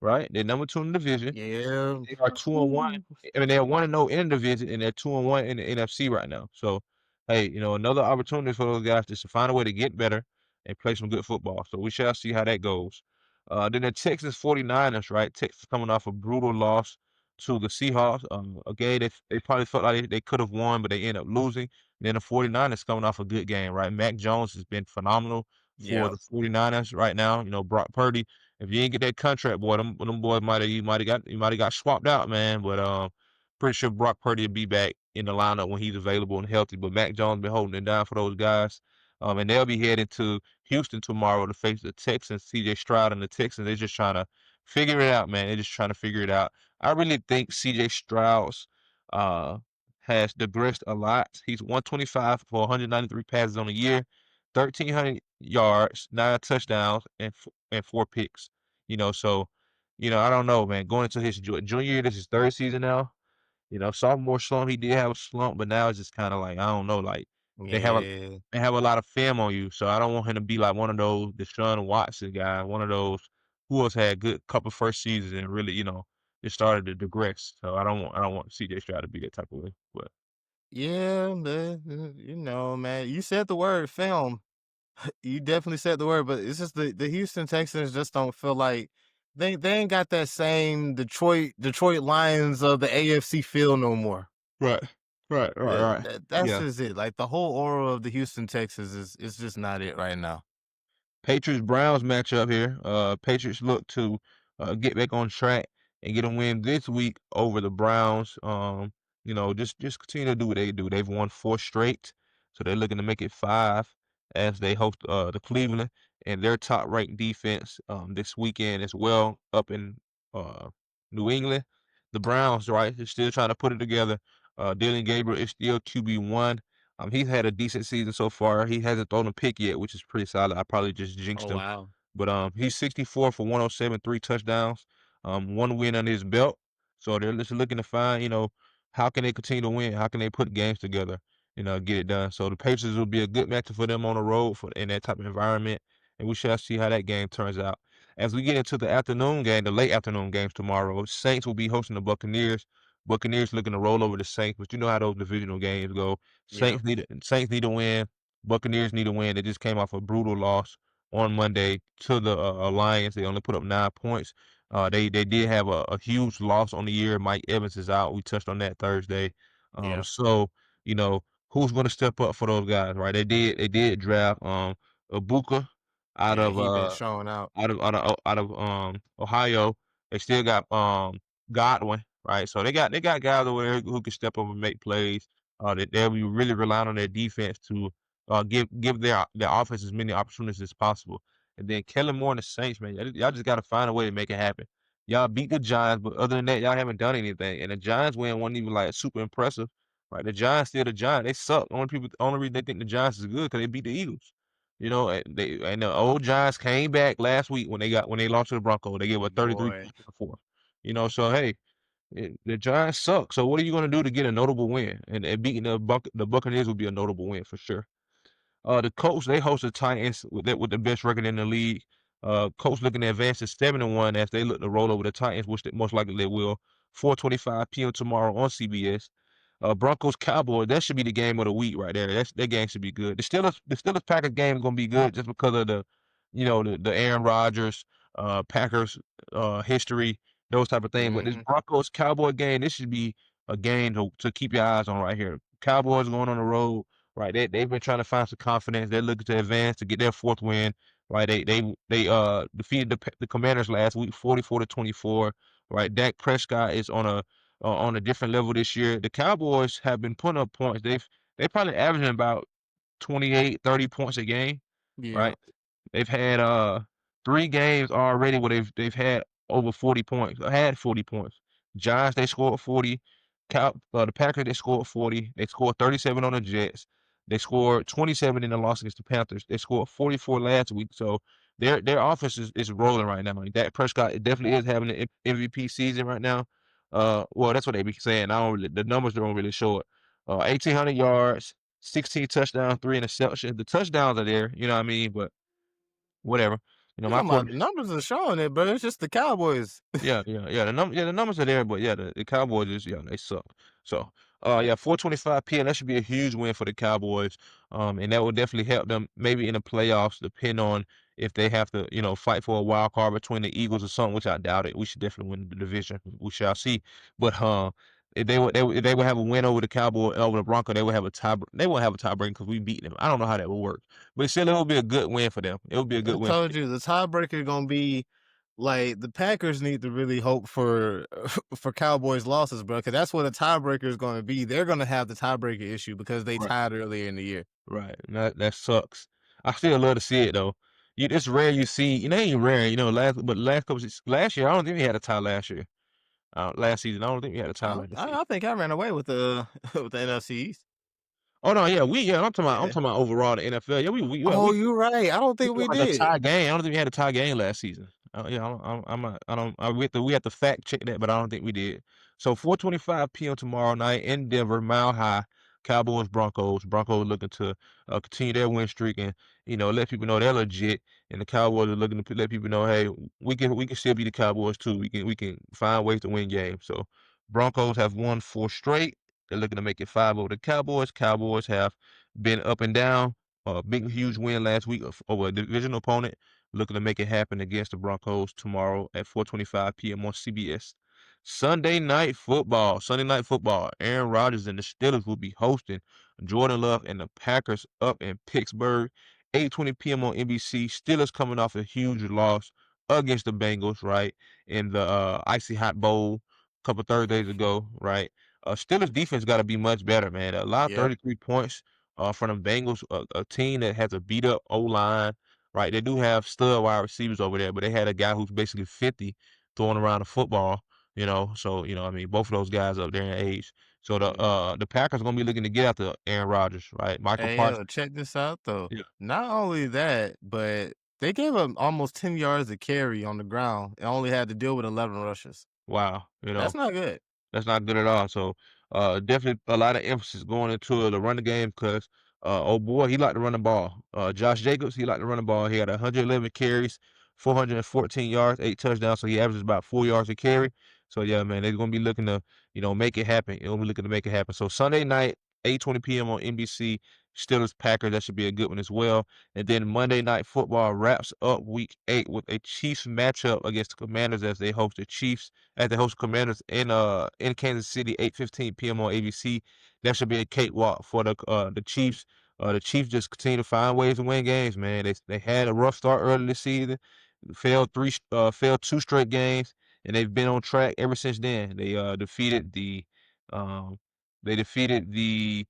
right? They're number 2 in the division. Yeah. They are 2-1. Ooh. I mean, they're 1-0 in the division, and they're 2-1 in the NFC right now. So, hey, another opportunity for those guys just to find a way to get better and play some good football. So we shall see how that goes. Then the Texas 49ers, right? Texas coming off a brutal loss to the Seahawks. A game they probably felt like they could have won, but they ended up losing. Then the 49ers coming off a good game, right? Mac Jones has been phenomenal for Yeah. the 49ers right now. You know, Brock Purdy, if you didn't get that contract, boy, them boys might have got swapped out, man. But pretty sure Brock Purdy will be back in the lineup when he's available and healthy. But Mac Jones been holding it down for those guys. And they'll be heading to Houston tomorrow to face the Texans. CJ Stroud and the Texans, they're just trying to figure it out, man. They're just trying to figure it out. I really think CJ Stroud's uh has digressed a lot. He's 125 for 193 passes on the year, 1,300 yards, 9 touchdowns, and 4 picks. So I don't know, man. Going into his junior year, this is his third season now. Sophomore slump, he did have a slump, but now it's just kind of like I don't know, like they have a Yeah. they have a lot of film on you, so I don't want him to be like one of those Deshaun Watson guy, one of those who has had good couple first seasons and really, just started to digress. So I don't want CJ Stroud to be that type of way. But Yeah, man. Man, you said the word film. You definitely said the word, but it's just the Houston Texans just don't feel like they ain't got that same Detroit Lions of the AFC feel no more. right, right. That's Yeah. just it. Like the whole aura of the Houston Texans is just not it right now. Patriots Browns matchup here. Patriots look to get back on track and get a win this week over the Browns. Just continue to do what they do. They've won 4 straight, so they're looking to make it 5 as they host the Cleveland and their top ranked defense this weekend as well up in uh New England. The Browns, right, they're still trying to put it together. Dylan Gabriel is still QB1. He's had a decent season so far. He hasn't thrown a pick yet, which is pretty solid. I probably just Oh jinxed him. wow. But he's 64 for 107, 3 touchdowns, 1 win under his belt. So they're just looking to find, how can they continue to win? How can they put games together, get it done? So the Pacers will be a good matchup for them on the road in that type of environment, and we shall see how that game turns out. As we get into the afternoon game, the late afternoon games tomorrow, Saints will be hosting the Buccaneers. Buccaneers looking to roll over the Saints, but you know how those divisional games go. Yeah. Saints need to win. Buccaneers need to win. They just came off a brutal loss on Monday to the Lions. They only put up 9 points. They did have a huge loss on the year. Mike Evans is out. We touched on that Thursday. Yeah. So you know who's going to step up for those guys, right? They did draft Ibuka out Yeah, of he been showing out. Ohio. They still got Godwin, right? So they got guys over there who can step up and make plays. They'll be really relying on their defense to give their offense as many opportunities as possible. And then Kellen Moore and the Saints, man, y'all just got to find a way to make it happen. Y'all beat the Giants, but other than that, y'all haven't done anything. And the Giants win wasn't even like super impressive, right? The Giants still the Giants. They suck. Only reason they think the Giants is good because they beat the Eagles. And the old Giants came back last week when they lost to the Broncos. They gave a 33 Boy. points in the fourth. So hey, the Giants suck. So what are you going to do to get a notable win? And beating the Buccaneers would be a notable win for sure. The Colts they host the Titans with the best record in the league. Colts looking to advance to 7-1 as they look to roll over the Titans, which most likely they will. 4:25 p.m. tomorrow on CBS. Broncos Cowboys, that should be the game of the week right there. That game should be good. The Steelers Packers game is gonna be good just because of the Aaron Rodgers Packers history, those type of things. But this Hmm. Broncos Cowboy game, this should be a game to keep your eyes on right here. Cowboys going on the road, right? They've been trying to find some confidence. They're looking to advance to get their fourth win. Right? They defeated the Commanders last week, 44-24. Right? Dak Prescott is on a different level this year. The Cowboys have been putting up points. They probably averaging about 28, 30 points a game, Yeah. right? They've had 3 games already where they've had over 40 points. Had 40 points. Giants they scored 40. The Packers they scored 40. They scored 37 on the Jets. They scored 27 in the loss against the Panthers. They scored 44 last week. So their offense is rolling right now. Like Dak Prescott it definitely is having an MVP season right now. Well, that's what they be saying. The numbers don't really show it. 1,800 yards, 16 touchdowns, 3 interceptions. The touchdowns are there, you know what I mean? But whatever. You My know, my point. numbers are showing it, but it's just the Cowboys. Yeah. The numbers are there, but yeah, the Cowboys they suck. So, yeah, 4:25 p.m. That should be a huge win for the Cowboys. And that will definitely help them maybe in the playoffs, depending on if they have to, fight for a wild card between the Eagles or something, which I doubt it. We should definitely win the division. We shall see. But if they would have a win over the Cowboy over the Broncos, they would have a tie. They won't have a tiebreaker because we beat them. I don't know how that would work, but still, it would be a good win for them. It would be a good I win for told them. you the tiebreaker gonna be like the Packers need to really hope for for Cowboys losses, bro, because that's what a tiebreaker is going to be. They're going to have the tiebreaker issue because they Right, tied earlier in the year. right. And that sucks. I still love to see it though. It's rare you see. It ain't rare, last year I don't think we had a tie last year. Last season I don't think we had a tie last season. I think I ran away with the with the NFC East. Oh no, yeah, I'm Yeah. talking about overall the NFL. Yeah, Oh, you're right. I don't we think we won the did. tie game. I don't think we had a tie game last season. Yeah, I'm not, I don't. We have to fact check that, but I don't think we did. So 4:25 p.m. tomorrow night in Denver, Mile High, Cowboys Broncos. Broncos looking to continue their win streak and let people know they're legit. And the Cowboys are looking to let people know, hey, we can still be the Cowboys too. We can find ways to win games. So Broncos have won 4 straight. They're looking to make it 5 over the Cowboys. Cowboys have been up and down. A big, huge win last week over a divisional opponent. Looking to make it happen against the Broncos tomorrow at 4:25 p.m. on CBS. Sunday night football. Sunday night football. Aaron Rodgers and the Steelers will be hosting Jordan Love and the Packers up in Pittsburgh. 8:20 p.m. on NBC. Steelers coming off a huge loss against the Bengals, right, in the Icy Hot Bowl a couple Thursdays ago, right. Steelers defense got to be much better, man. A lot of Yep. 33 points from the Bengals, a team that has a beat up O line, right? They do have stud wide receivers over there, but they had a guy who's basically 50 throwing around the football, So, I mean, both of those guys up there in age. So the Packers are gonna be looking to get after Aaron Rodgers, right? Michael Hey, Parsons. yo, check this out though. Yeah. Not only that, but they gave him almost 10 yards of carry on the ground and only had to deal with 11 rushes. Wow, That's not good. That's not good at all. So definitely a lot of emphasis going into the running game because oh boy, he liked to run the ball. Josh Jacobs, he liked to run the ball. He had 111 carries, 414 yards, 8 touchdowns. So he averages about 4 yards a carry. So yeah, man, they're gonna be looking to, make it happen. They'll be looking to make it happen. So Sunday night, 8:20 p.m. on NBC, Steelers Packers. That should be a good one as well. And then Monday Night Football wraps up Week 8 with a Chiefs matchup against the Commanders as they host the Chiefs as they host Commanders in Kansas City, 8:15 p.m. on ABC. That should be a cakewalk for the Chiefs. The Chiefs just continue to find ways to win games, man. They had a rough start early this season, failed 2 straight games, and they've been on track ever since then. Um, they defeated the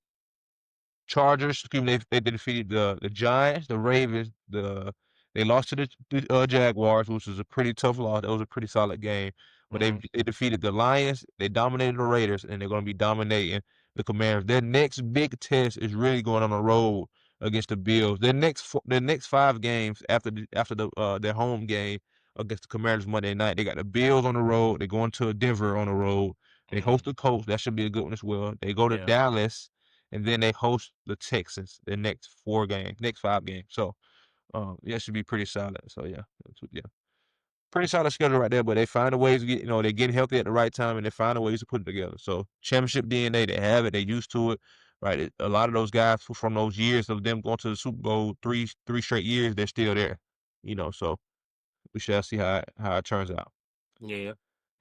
Chargers. Excuse me, they defeated the Giants, the Ravens. They lost to the Jaguars, which was a pretty tough loss. That was a pretty solid game. But Mhm. they defeated the Lions. They dominated the Raiders, and they're going to be dominating the Commanders. Their next big test is really going on the road against the Bills. Their next 5 games after their home game against the Commanders Monday night, they got the Bills on the road. They're going to Denver on the road. They host the Colts. That should be a good one as well. They go to Yeah. Dallas and then they host the Texans the next 5 games. So, yeah, it should be pretty solid. So yeah, yeah, pretty solid schedule right there. But they find a ways to get, they get healthy at the right time, and they find a ways to put it together. So championship DNA, they have it, they used to it, right? A lot of those guys from those years of them going to the Super Bowl three straight years, they're still there, So we shall see how it turns out. Yeah.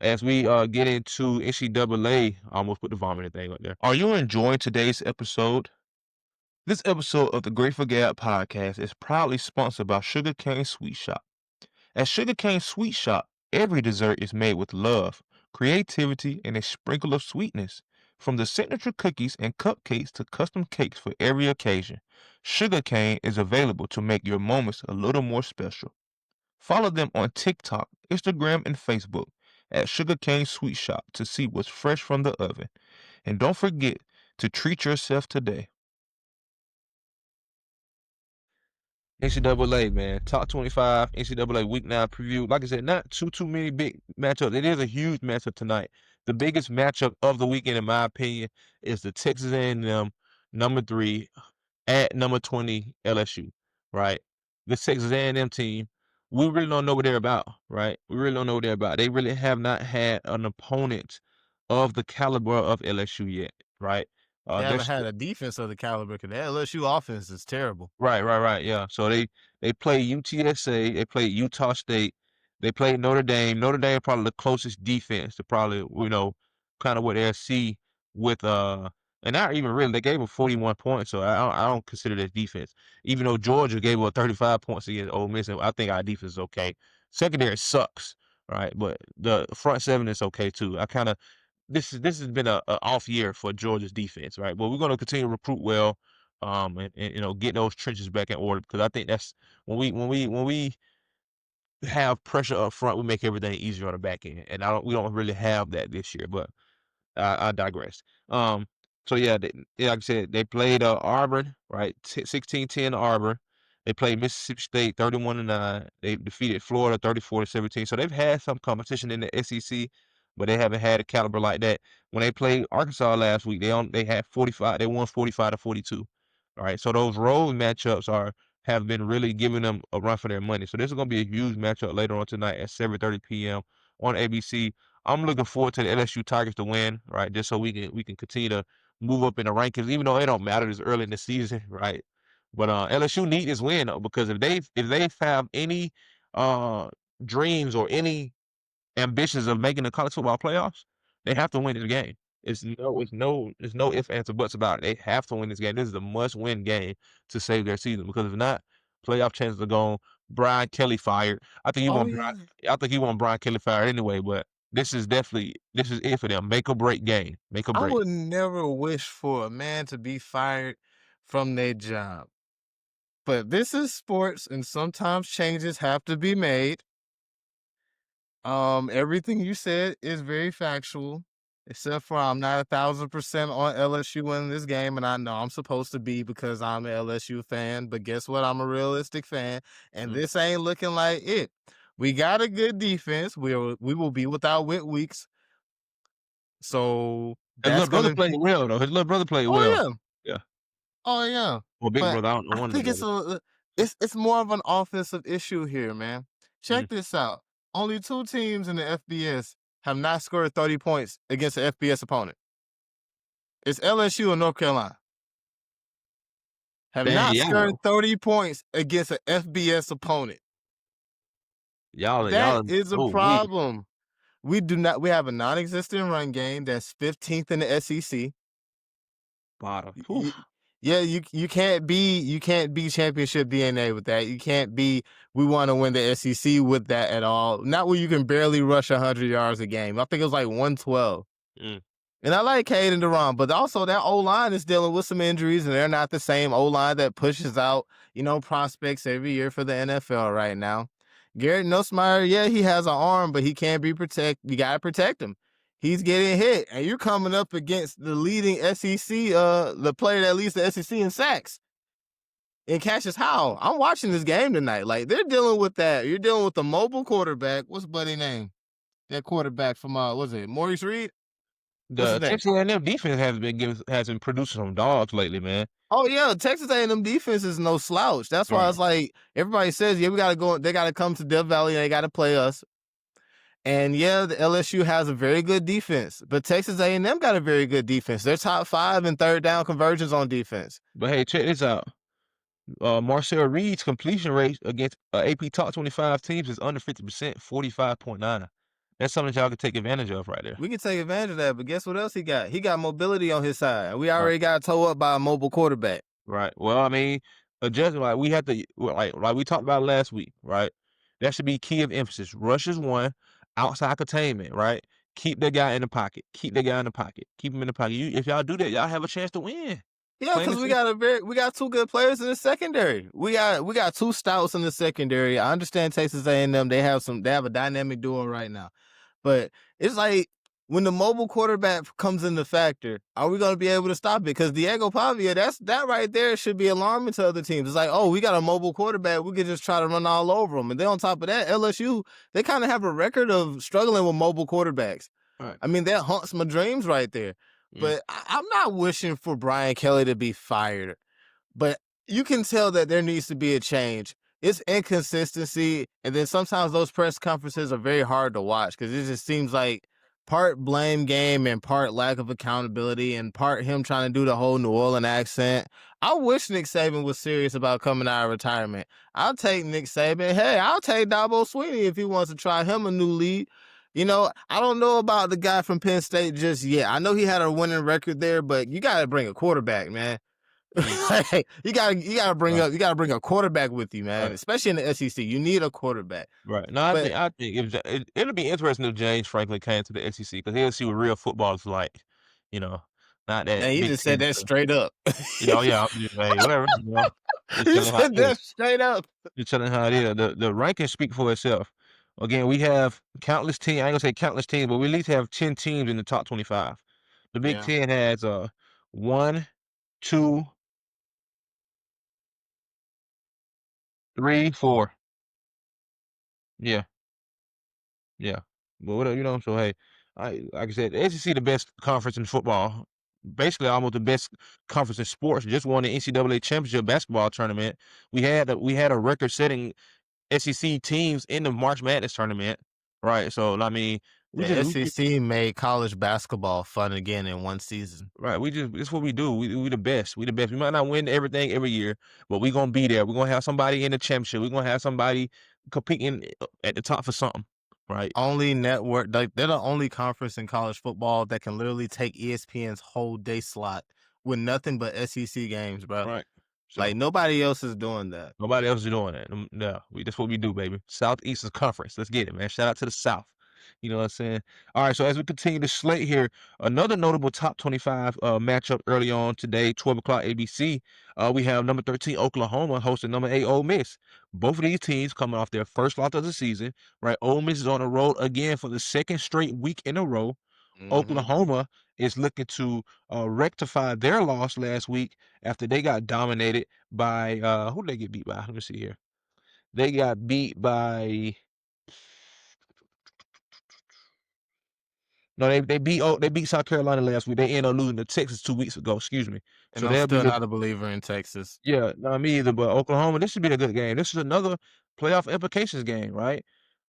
As we get into NCAA, I almost put the vomiting thing up there. Are you enjoying today's episode? This episode of the Grateful Gab Podcast is proudly sponsored by Sugarcane Sweet Shop. At Sugarcane Sweet Shop, every dessert is made with love, creativity, and a sprinkle of sweetness. From the signature cookies and cupcakes to custom cakes for every occasion, Sugarcane is available to make your moments a little more special. Follow them on TikTok, Instagram, and Facebook at Sugarcane Sweet Shop to see what's fresh from the oven. And don't forget to treat yourself today. NCAA, man. Top 25 NCAA Week 9 preview. Like I said, not too many big matchups. It is a huge matchup tonight. The biggest matchup of the weekend, in my opinion, is the Texas A&M number 3 at number 20 LSU, right? This Texas A&M team, we really don't know what they're about, right? We really don't know what they're about. They really have not had an opponent of the caliber of LSU yet, right? They They're haven't had a defense of the caliber because the LSU offense is terrible. Right. Yeah. So they They played UTSA. They played Utah State. They played Notre Dame. Notre Dame probably the closest defense to probably kind of what they'll see with and not even really. They gave them 41 points, so I don't consider that defense. Even though Georgia gave up 35 points against Ole Miss, and I think our defense is okay. Secondary sucks, right? But the front seven is okay too. I kind of this has been a off year for Georgia's defense, right? But we're going to continue to recruit well, and get those trenches back in order, because I think that's when we have pressure up front, we make everything easier on the back end, and we don't really have that this year. But I digress. So yeah, like I said, they played Auburn, right? 16-10 Auburn. They played Mississippi State 31-9. They defeated Florida 34-17. So they've had some competition in the SEC, but they haven't had a caliber like that. When they played Arkansas last week, they had 45. They won 45-42. All right. So those road matchups have been really giving them a run for their money. So this is going to be a huge matchup later on tonight at 7:30 p.m. on ABC. I'm looking forward to the LSU Tigers to win, right? Just so we can continue to move up in the rankings, even though it don't matter this early in the season, right? But LSU need this win, though, because if they have any dreams or any ambitions of making the college football playoffs, they have to win this game. There's no ifs, ands, or buts about it. They have to win this game. This is a must-win game to save their season, because if not, playoff chances are gone. Brian Kelly fired. I think Oh yeah. I think he want Brian Kelly fired anyway. But this is it for them. Make or break game. Make or I break. would never wish for a man to be fired from their job. But this is sports, and sometimes changes have to be made. Everything you said is very factual, except for I'm not 1,000% on LSU winning this game, and I know I'm supposed to be because I'm an LSU fan. But guess what? I'm a realistic fan, and this ain't looking like it. We got a good defense. We will be without Whit Weeks, so His that's little brother gonna. played well, though. His little brother played Oh well. yeah. Yeah. Oh yeah. Well, big But brother. I don't know I one of think the brothers. it's more of an offensive issue here, man. Mm. Check this out. Only 2 teams in the FBS have not scored 30 points against an FBS opponent. It's LSU and North Carolina. Have Dang, not scored y'all, 30 points against an FBS opponent. y'all, That y'all. is a Oh, we problem. We have a non-existent run game that's 15th in the SEC. bottom. Y- Yeah, you can't be championship DNA with that. You can't be we want to win the SEC with that at all. Not where you can barely rush 100 yards a game. I think it was like 112. Mm. And I like Caden Duran, but also that O-line is dealing with some injuries, and they're not the same O-line that pushes out, prospects every year for the NFL right now. Garrett Nussmeier, yeah, he has an arm, but he can't be protected. You got to protect him. He's getting hit, and you're coming up against the leading SEC, the player that leads the SEC in sacks. And Cassius Howell. I'm watching this game tonight. Like, they're dealing with that. You're dealing with the mobile quarterback. What's buddy name? That quarterback from was it Maurice Reed? What's The his name? Texas A&M defense has been producing some dogs lately, man. Oh yeah, Texas A&M defense is no slouch. That's why it's like everybody says, yeah, we gotta go. They gotta come to Death Valley and they gotta play us. And yeah, the LSU has a very good defense, but Texas A&M got a very good defense. They're top 5 in third down conversions on defense. But hey, check this out. Marcel Reed's completion rate against AP top 25 teams is under 50%, 45.9. That's something that y'all can take advantage of right there. We can take advantage of that, but guess what else he got? He got mobility on his side. We already got towed up by a mobile quarterback. Right. Well, I mean, adjusting like we have to like we talked about last week, right? That should be key of emphasis. Rush is one, outside containment, right? Keep that guy in the pocket. Keep that guy in the pocket. Keep him in the pocket. If y'all do that, y'all have a chance to win. Yeah, because we got 2 good players in the secondary. We got 2 stouts in the secondary. I understand Texas A&M. They have a dynamic duo right now, but it's like when the mobile quarterback comes into factor, are we going to be able to stop it? Because Diego Pavia, that right there should be alarming to other teams. It's like, oh, we got a mobile quarterback. We could just try to run all over them. And then on top of that, LSU, they kind of have a record of struggling with mobile quarterbacks. Right. I mean, that haunts my dreams right there. But I'm not wishing for Brian Kelly to be fired. But you can tell that there needs to be a change. It's inconsistency. And then sometimes those press conferences are very hard to watch because it just seems like part blame game and part lack of accountability and part him trying to do the whole New Orleans accent. I wish Nick Saban was serious about coming out of retirement. I'll take Nick Saban. Hey, I'll take Dabo Swinney if he wants to try him a new lead. I don't know about the guy from Penn State just yet. I know he had a winning record there, but you got to bring a quarterback, man. you gotta bring Right. bring a quarterback with you, man. Right. Especially in the SEC, you need a quarterback. Right. No, But I think it'll be interesting if James Franklin came to the SEC because he'll see what real football is like. You know, not that and he Big just said Ten that stuff. straight up. Yeah, oh yeah, hey, whatever. Just He telling how said it is. that straight up. Just telling how it is. The rankings speak for itself. Again, we have countless teams. I ain't gonna say countless teams, but we at least have 10 teams in the top 25. The Big Yeah. Ten has 1, 2, 3, 4. Yeah, yeah. But whatever. So hey, like I said, the SEC the best conference in football. Basically, almost the best conference in sports. Just won the NCAA championship basketball tournament. We had a record-setting SEC teams in the March Madness tournament, right? So I mean, The SEC made college basketball fun again in one season. right. It's what we do. We the best. We the best. We might not win everything every year, but we gonna be there. We're gonna have somebody in the championship. We're gonna have somebody competing at the top for something, right? Only network, they're the only conference in college football that can literally take ESPN's whole day slot with nothing but SEC games, bro. Right. So Like nobody else is doing that. nobody else is doing that. No, that's what we do, baby. Southeastern Conference. Let's get it, man. Shout out to the South. You know what I'm saying? All right, so as we continue to slate here, another notable top 25 matchup early on today, 12 o'clock ABC. We have number 13 Oklahoma hosting number 8 Ole Miss. Both of these teams coming off their first loss of the season, right? Ole Miss is on the road again for the second straight week in a row. Oklahoma is looking to rectify their loss last week after they got dominated by who did they get beat by? Let me see here. They got beat by no, they beat South Carolina last week. They ended up losing to Texas 2 weeks ago. Excuse me. And So I'm they'll be still looking. not a believer in Texas. Yeah, not me either. But Oklahoma, this should be a good game. This is another playoff implications game, right?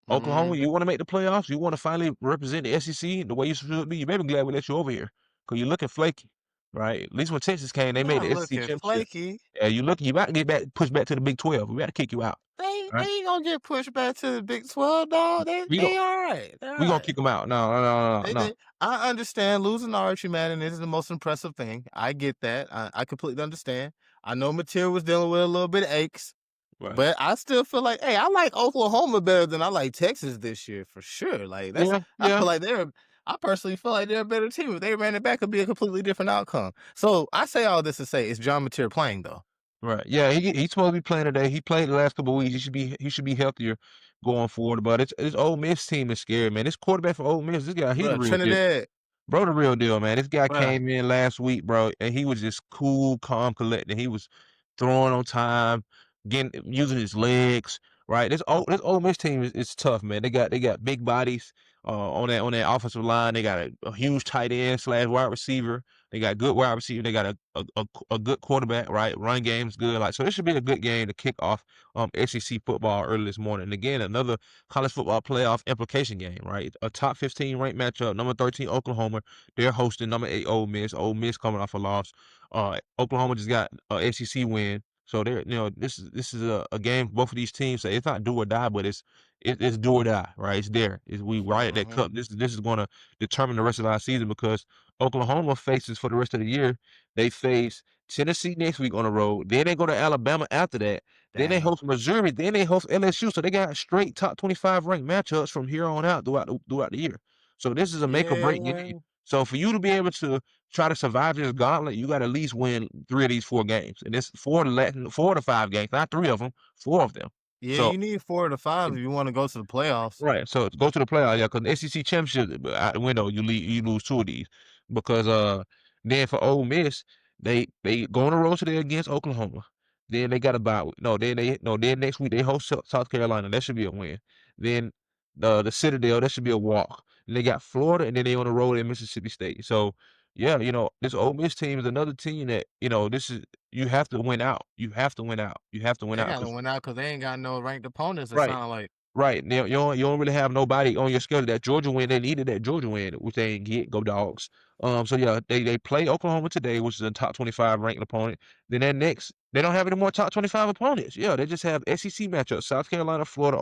Oklahoma, you want to make the playoffs? You want to finally represent the SEC the way you should be? You better be glad we let you over here because you're looking flaky, right? At least when Texas came, they made Not the SEC looking championship. flaky. Yeah, you about to get back pushed back to the Big 12. We got to kick you out. They ain't gonna get pushed back to the Big 12, dog. We go. They all right. They're We all gonna right. kick them out. No. I understand losing to Archie Madden is the most impressive thing. I get that. I completely understand. I know Material was dealing with a little bit of aches, Right. but I still feel like, hey, I like Oklahoma better than I like Texas this year for sure. Like I feel like I personally feel like they're a better team. If they ran it back, it'd be a completely different outcome. So I say all this to say, is John Material playing though? Right. Yeah, he's supposed to be playing today. He played the last couple of weeks. He should be healthier going forward. But it's Ole Miss team is scary, man. This quarterback for Ole Miss, this guy, he's the Bro, real deal. Trinidad. Bro, the real deal, man. This guy Bro. came in last week, bro, and he was just cool, calm, collected. He was throwing on time, using his legs. Right. This Ole Miss team is tough, man. They got big bodies on that offensive line. They got a huge tight end / wide receiver. They got good wide receiver. They got a good quarterback, right? Run game's good. Like, so this should be a good game to kick off SEC football early this morning. And again, another college football playoff implication game, right? A top 15 ranked matchup. Number 13 Oklahoma. They're hosting number 8 Ole Miss. Ole Miss coming off a loss. Oklahoma just got a SEC win. So this is a game for both of these teams. So it's not do or die, but it's do or die, right? It's there. We right at that cup. This is going to determine the rest of our season because Oklahoma faces for the rest of the year. They face Tennessee next week on the road. Then they go to Alabama after that. Then they host Missouri. Then they host LSU. So they got straight top 25 ranked matchups from here on out throughout the year. So this is a make or break game. So for you to be able to try to survive this gauntlet, you got to at least win 3 of these 4 games. And it's 4 to 5 games, not 3 of them, 4 of them. Yeah, so, you need 4 to 5 if you want to go to the playoffs. Right. So go to the playoffs, yeah, because the SEC championship out the window, you lose 2 of these. Because then for Ole Miss, they go on the road today against Oklahoma. Then they got a bye. Then next week they host South Carolina. That should be a win. Then the Citadel, that should be a walk. And they got Florida, and then they on the road in Mississippi State. So yeah, this Ole Miss team is another team that this is you have to win out. You have to win out. You have to win They out. got to win out because they ain't got no ranked opponents. It Right. sound like. Right. Now you don't really have nobody on your schedule. That Georgia win, they needed that Georgia win, which they didn't get. Go Dogs. So yeah, they play Oklahoma today, which is a top 25 ranked opponent. Then that next, they don't have any more top 25 opponents. Yeah, they just have SEC matchups: South Carolina, Florida,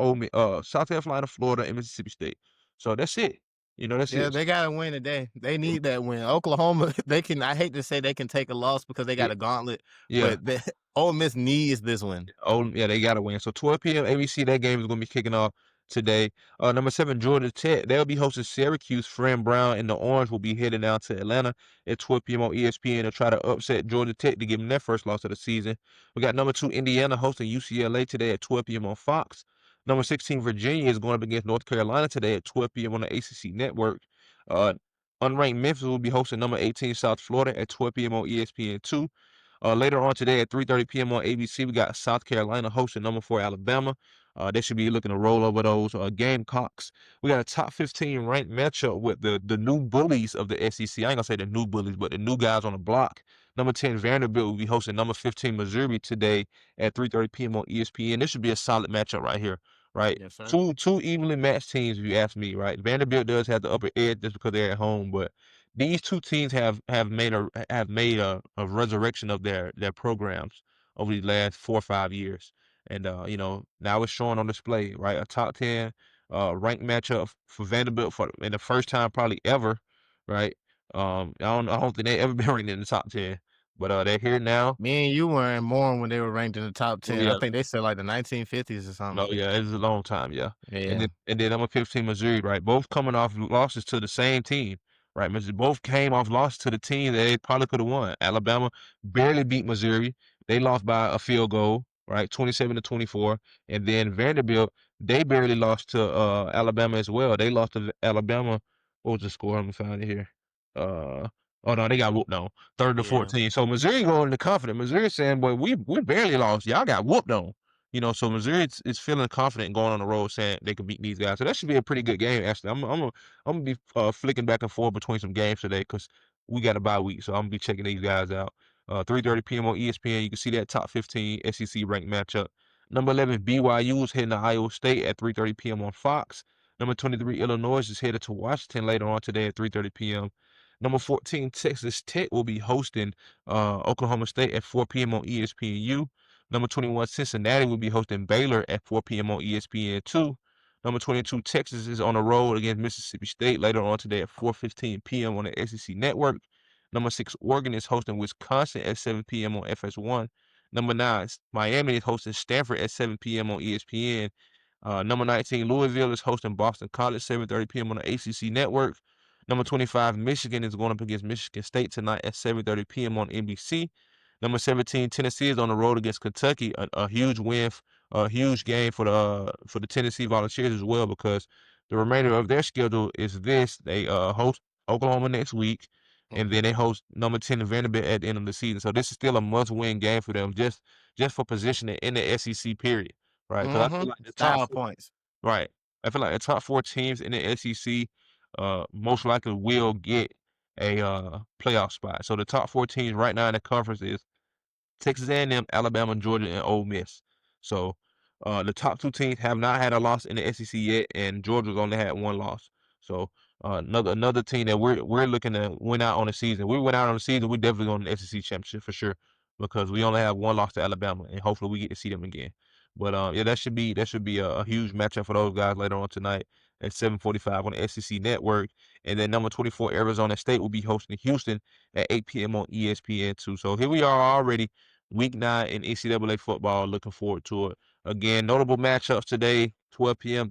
South Carolina, Florida, and Mississippi State. So that's it. That's Yeah, it. they gotta win today. They need that win. Oklahoma, they can. I hate to say they can take a loss because they Yeah, got a gauntlet, yeah. but Ole Miss needs this win. Oh, yeah, they got to win. So 12 p.m. ABC, that game is going to be kicking off today. Number 7, Georgia Tech. They'll be hosting Syracuse. Fran Brown and the Orange will be heading out to Atlanta at 12 p.m. on ESPN to try to upset Georgia Tech to give them their first loss of the season. We got number 2, Indiana hosting UCLA today at 12 p.m. on Fox. Number 16, Virginia is going up against North Carolina today at 12 p.m. on the ACC Network. Uh, Unranked Memphis will be hosting number 18, South Florida at 12 p.m. on ESPN2. Later on today at 3:30 p.m. on ABC, we got South Carolina hosting number 4 Alabama. They should be looking to roll over those Gamecocks. We got a top 15 ranked matchup with the new bullies of the SEC. I ain't gonna say the new bullies, but the new guys on the block. Number 10 Vanderbilt will be hosting number 15 Missouri today at 3:30 p.m. on ESPN. This should be a solid matchup right here, right? Yes, sir. Two evenly matched teams, if you ask me, right? Vanderbilt does have the upper edge just because they're at home, but these two teams have made a resurrection of their programs over these last 4 or 5 years, and now it's showing on display. Right, a top 10 ranked matchup for Vanderbilt for in the first time probably ever. Right, I don't think they ever been ranked in the top 10, but they're here now. Me and you weren't born when they were ranked in the top Oh 10. I yeah, think they said like the 1950s or no, something. yeah, it's a long time, yeah. And Yeah. then number 15, Missouri, right? Both coming off losses to the same team, right? Both came off losses to the team that they probably could have won. Alabama barely beat Missouri. They lost by a field goal, right? 27-24. And then Vanderbilt, they barely lost to Alabama as well. They lost to Alabama. What was the score? I'm gonna find it here. Uh oh no, they got whooped on 30 to Yeah. 14. So Missouri going into confident. Missouri saying, boy, we barely lost. Y'all got whooped on. So Missouri is feeling confident going on the road, saying they can beat these guys. So that should be a pretty good game. Actually, I'm gonna be flicking back and forth between some games today because we got a bye week, so I'm gonna be checking these guys out. 3:30 p.m. on ESPN. You can see that top 15 SEC ranked matchup. Number 11 BYU is heading to Iowa State at 3:30 p.m. on Fox. Number 23 Illinois is headed to Washington later on today at 3:30 p.m. Number 14 Texas Tech will be hosting Oklahoma State at 4 p.m. on ESPNU. Number 21, Cincinnati will be hosting Baylor at 4 p.m. on ESPN2. Number 22, Texas is on the road against Mississippi State later on today at 4:15 p.m. on the SEC Network. Number 6, Oregon is hosting Wisconsin at 7 p.m. on FS1. Number 9, Miami is hosting Stanford at 7 p.m. on ESPN. Number 19, Louisville is hosting Boston College 7:30 p.m. on the ACC Network. Number 25, Michigan is going up against Michigan State tonight at 7:30 p.m. on NBC. Number 17, Tennessee is on the road against Kentucky. A huge win, a huge game for the Tennessee Volunteers as well because the remainder of their schedule is this: they host Oklahoma next week, and then Mm-hmm. they host number 10 Vanderbilt at the end of the season. So this is still a must-win game for them, just for positioning in the SEC period, right? Because I feel like the top Style four, points. right? I feel like the top four teams in the SEC, most likely will get a playoff spot. So the top four teams right now in the conference is Texas A&M, Alabama, Georgia, and Ole Miss. So the top two teams have not had a loss in the SEC yet, and Georgia's only had one loss. So another team that we're looking to win out on the season. We went out on the season. We definitely going to the SEC championship for sure because we only have one loss to Alabama, and hopefully we get to see them again. But yeah, that should be a huge matchup for those guys later on tonight at 7:45 on the SEC Network. And then number 24 Arizona State will be hosting Houston at 8 p.m. on ESPN2. So here we are already Week 9 in NCAA football. Looking forward to it. Again, notable matchups today: 12 p.m.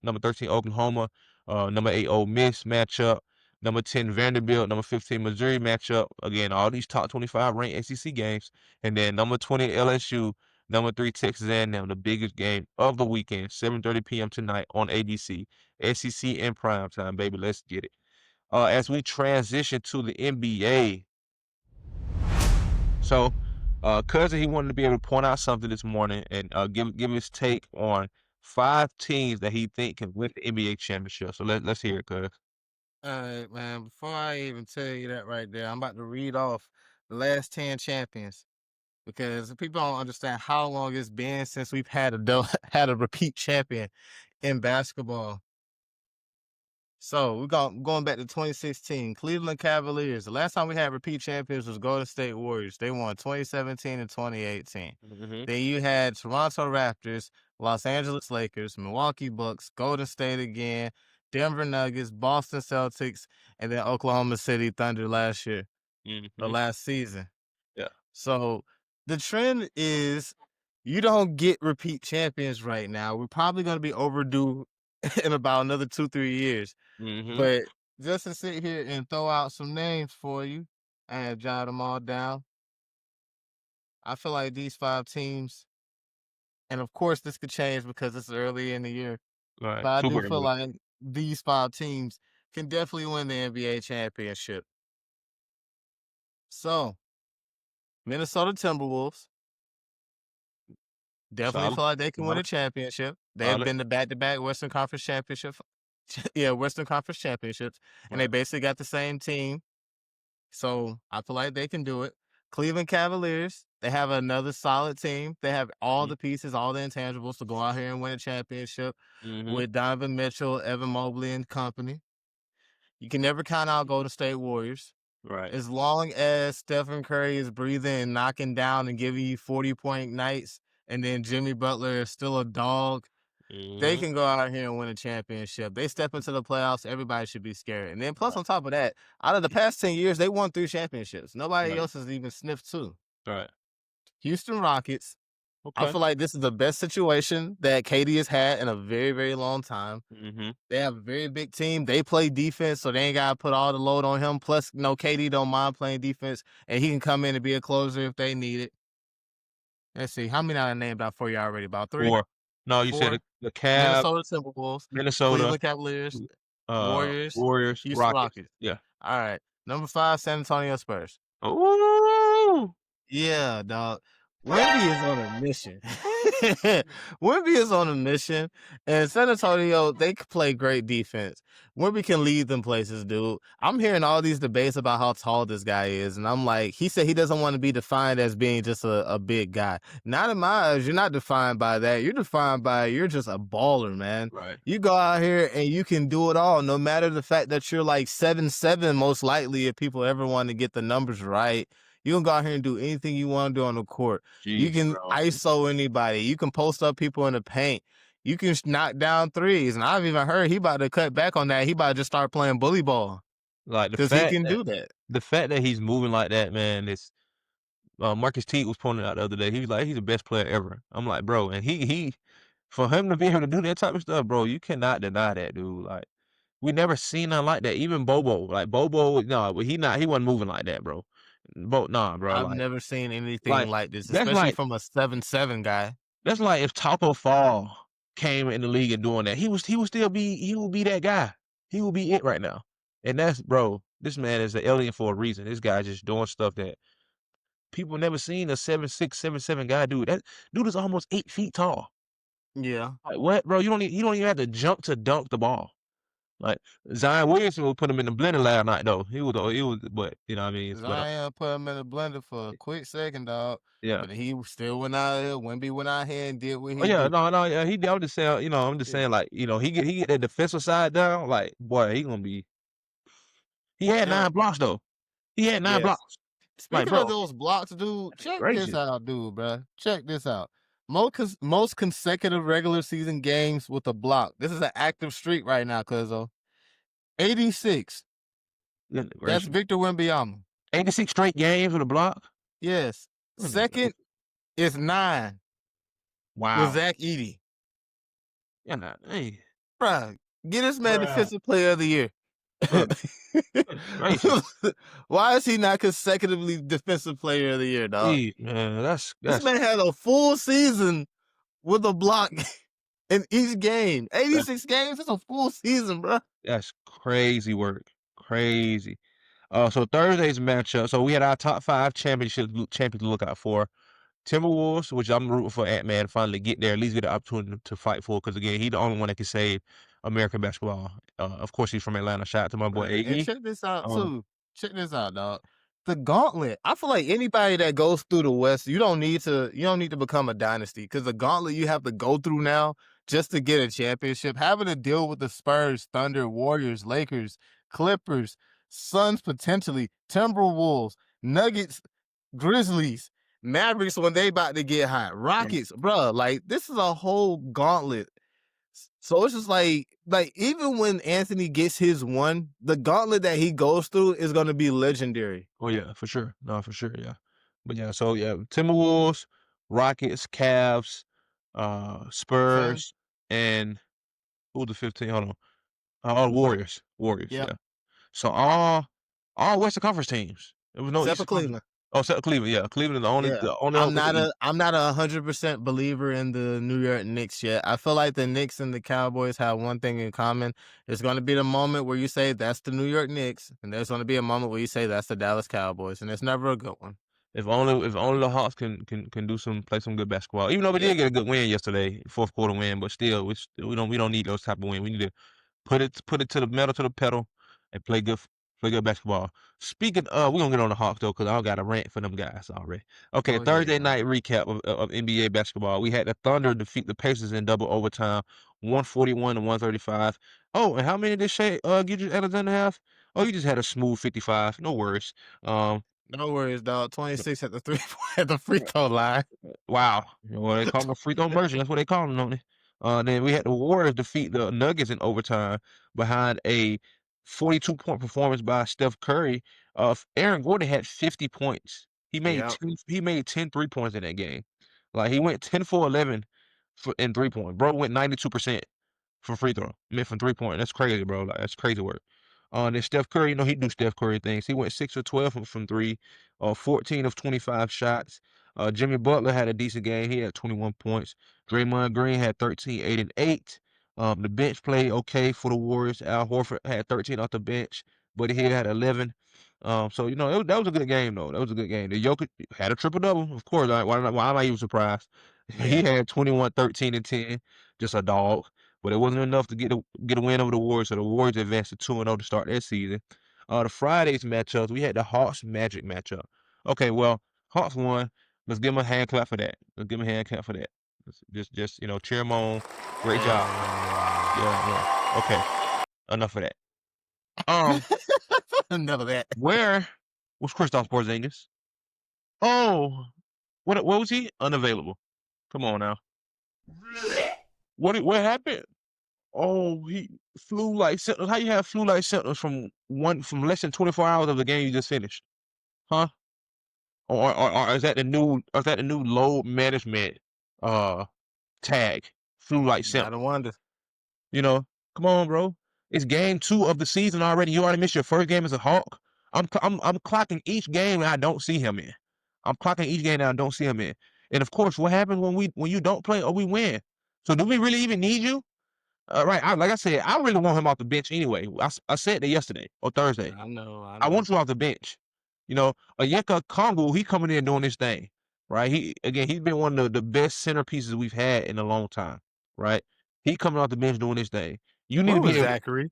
Number 13 Oklahoma, number 8 Ole Miss matchup, number 10 Vanderbilt, number 15 Missouri matchup. Again, all these top 25 ranked SEC games, and then number 20 LSU, number 3 Texas A&M, the biggest game of the weekend, 7:30 p.m. tonight on ABC, SEC in prime time, baby. Let's get it. As we transition to the NBA. So, cousin, he wanted to be able to point out something this morning and give his take on 5 teams that he think can win the NBA championship. So let's hear it, cuz. All right, man. Before I even tell you that right there, I'm about to read off the last 10 champions because people don't understand how long it's been since we've had a had a repeat champion in basketball. So we're going back to 2016. Cleveland Cavaliers. The last time we had repeat champions was Golden State Warriors. They won 2017 and 2018. Mm-hmm. Then you had Toronto Raptors, Los Angeles Lakers, Milwaukee Bucks, Golden State again, Denver Nuggets, Boston Celtics, and then Oklahoma City Thunder last year, the Mm-hmm. last season. Yeah. So the trend is you don't get repeat champions right now. We're probably going to be overdue in about another 2-3 years. Mm-hmm. But just to sit here and throw out some names for you, I have jotted them all down. I feel like these 5 teams, and of course this could change because it's early in the year, Right. but I do Super feel early. like these 5 teams can definitely win the NBA championship. So, Minnesota Timberwolves definitely Solid. feel like they can win a Solid. championship. They have Solid. been to back-to-back Western Conference championship. Yeah, Western Conference championships, and they Right. basically got the same team. So I feel like they can do it. Cleveland Cavaliers, they have another solid team. They have all the pieces, all the intangibles to go out here and win a championship Mm-hmm. with Donovan Mitchell, Evan Mobley, and company. You can never count out Golden State Warriors. Right. As long as Stephen Curry is breathing and knocking down and giving you 40-point nights, and then Jimmy Butler is still a dog, they Mm-hmm. can go out here and win a championship. They step into the playoffs, everybody should be scared. And then plus on top of that, out of the past 10 years, they won 3 championships. Nobody Right. else has even sniffed 2. Right. Houston Rockets, I Okay. feel like this is the best situation that KD has had in a very, very long time. Mm-hmm. They have a very big team. They play defense, so they ain't got to put all the load on him. Plus, KD don't mind playing defense, and he can come in and be a closer if they need it. Let's see. How many I named out for you already? About 3? 4. No, you 4? said the Cavs, Minnesota Timberwolves, Minnesota, Cleveland Cavaliers, Warriors, Warriors, Houston Rockets. Rockets. Yeah. All right. Number 5, San Antonio Spurs. Ooh. Yeah, dog. Wemby is on a mission. Wemby is on a mission, and San Antonio, they can play great defense. Wemby can lead them places, dude. I'm hearing all these debates about how tall this guy is, and I'm like, he said he doesn't want to be defined as being just a big guy. Not in my eyes. You're not defined by that. You're defined by you're just a baller, man. Right. You go out here and you can do it all, no matter the fact that you're like 7'7", most likely, if people ever want to get the numbers right. You can go out here and do anything you want to do on the court. You Jeez, can bro. ISO anybody. You can post up people in the paint. You can knock down threes. And I've even heard he about to cut back on that. He about to just start playing bully ball Like because he can do that. the fact that he's moving like that, man, is Marcus Teague was pointing out the other day. He was like, he's the best player ever. I'm like, bro, and he for him to be able to do that type of stuff, bro, you cannot deny that, dude. Like, we never seen nothing like that. Even Bobo, he wasn't moving like that, bro. Nah, bro. I've never seen anything like like this, that's especially like from a 7'7" guy. that's like if Taco Fall came in the league and doing that, he would be that guy. He would be it right now. And that's, bro, this man is an alien for a reason. This guy just doing stuff that people never seen a 7'6", 7'7" guy do. That dude is almost 8 feet tall. Yeah. Like, what, bro? You don't even have to jump to dunk the ball. Like, Zion Williamson would put him in the blender last night, though. He was, but you know what I mean. Zion put him in the blender for a quick second, dog. Yeah. But he still went out here. Wemby went out here and did what he Yeah, did. no, yeah. I'm just saying, I'm just saying, like, he get that defensive side down, like, boy, he gonna be. He had 9 blocks though. He had 9 blocks. Like, Speaking bro, of those blocks, dude, check this gracious. out, dude, bro. Check this out. Most consecutive regular season games with a block. This is an active streak right now, cuzzo. 86. That's Victor Wembanyama. 86 straight games with a block. Yes. Second is 9. Wow. With Zach Edey. Yeah, nah, hey. Bruh, get this man Defensive Player of the Year. Why is he not consecutively Defensive Player of the Year, dog? Man, that's this man had a full season with a block in each game. 86 games, that's a full season, bro. That's crazy work. Crazy. So Thursday's matchup. So we had our top 5 champions to look out for. Timberwolves, which I'm rooting for Ant-Man finally get there, at least get the opportunity to fight for, because again, he's the only one that can save American basketball. Of course, he's from Atlanta. Shout out to my boy A.E. And check this out too. Check this out, dog. The gauntlet. I feel like anybody that goes through the West, you don't need to become a dynasty, because the gauntlet you have to go through now just to get a championship, having to deal with the Spurs, Thunder, Warriors, Lakers, Clippers, Suns potentially, Timberwolves, Nuggets, Grizzlies, Mavericks when they about to get hot, Rockets, bro. Like this is a whole gauntlet. So it's just like even when Anthony gets his one, the gauntlet that he goes through is gonna be legendary. Oh yeah, for sure. No, for sure. Yeah, but yeah. So yeah, Timberwolves, Rockets, Cavs, Fam. Spurs, and who's the 15? Hold on. Oh, Warriors. Warriors. Yep. Yeah. So all Western Conference teams. There was no Except for Eastern Conference. Cleveland. Oh, except Cleveland. Yeah, Cleveland Yeah. the only I'm one with the not East. a 100% believer in the New York Knicks yet. I feel like the Knicks and the Cowboys have one thing in common. There's going to be the moment where you say that's the New York Knicks, and there's going to be a moment where you say that's the Dallas Cowboys, and it's never a good one. If only the Hawks can play some good basketball. Even though we Yeah. did get a good win yesterday, fourth quarter win, but still we don't need those type of win. We need to put it to the metal to the pedal and play good basketball. Speaking of, we're gonna get on the Hawks though, because I got a rant for them guys already. Okay, Go ahead, Thursday bro. night recap of NBA basketball. We had the Thunder defeat the Pacers in double overtime, 141 to 135. Oh, and how many did Gidget Alexander have? Oh, you just had a smooth 55. No worries. No worries, dog. 26 at the at the free throw line. Wow. Well, they call him a free throw merchant. That's what they call him, don't they? Then we had the Warriors defeat the Nuggets in overtime behind a 42-point performance by Steph Curry. Aaron Gordon had 50 points. Yep. He made 10 3-points in that game. Like he went 10 for 11 in 3-point. Bro went 92% from free throw. I mean, from 3-point. That's crazy, bro. Like that's crazy work. Then Steph Curry, he do Steph Curry things. He went 6 of 12 from three, 14 of 25 shots. Jimmy Butler had a decent game. He had 21 points. Draymond Green had 13, 8, and 8. The bench played okay for the Warriors. Al Horford had 13 off the bench, but he had 11. So that was a good game though. That was a good game. The Jokic had a triple double, of course. Why am I even surprised? He Yeah. had 21, 13, and 10. Just a dog. But it wasn't enough to get a win over the Warriors, so the Warriors advanced to 2-0 to start their season. The Friday's matchups, we had the Hawks Magic matchup. Okay, well, Hawks won. Let's give them a hand clap for that. Let's give them a hand clap for that. Just cheer them on. Great job. Yeah. Okay, enough of that. None of that. Where was Kristaps Porzingis? Oh, what was he? Unavailable. Come on now. What happened? Oh, he flu-like symptoms. How you have flu-like symptoms from less than 24 hours of the game you just finished? Huh? Or is that the new load management tag? Flu-like Gotta symptoms. wonder. Come on, bro. It's game 2 of the season already. You already missed your first game as a Hawk. I'm clocking each game that I don't see him in. I'm clocking each game that I don't see him in. And of course, what happens when you don't play or we win? So do we really even need you? Right. Like I said, I really want him off the bench anyway. I said that yesterday or Thursday. I know. I want you off the bench. Onyeka Okongwu, he coming in doing this thing, right? He's been one of the best centerpieces we've had in a long time, right? He coming off the bench doing this thing. You need Where to was be able Zachary?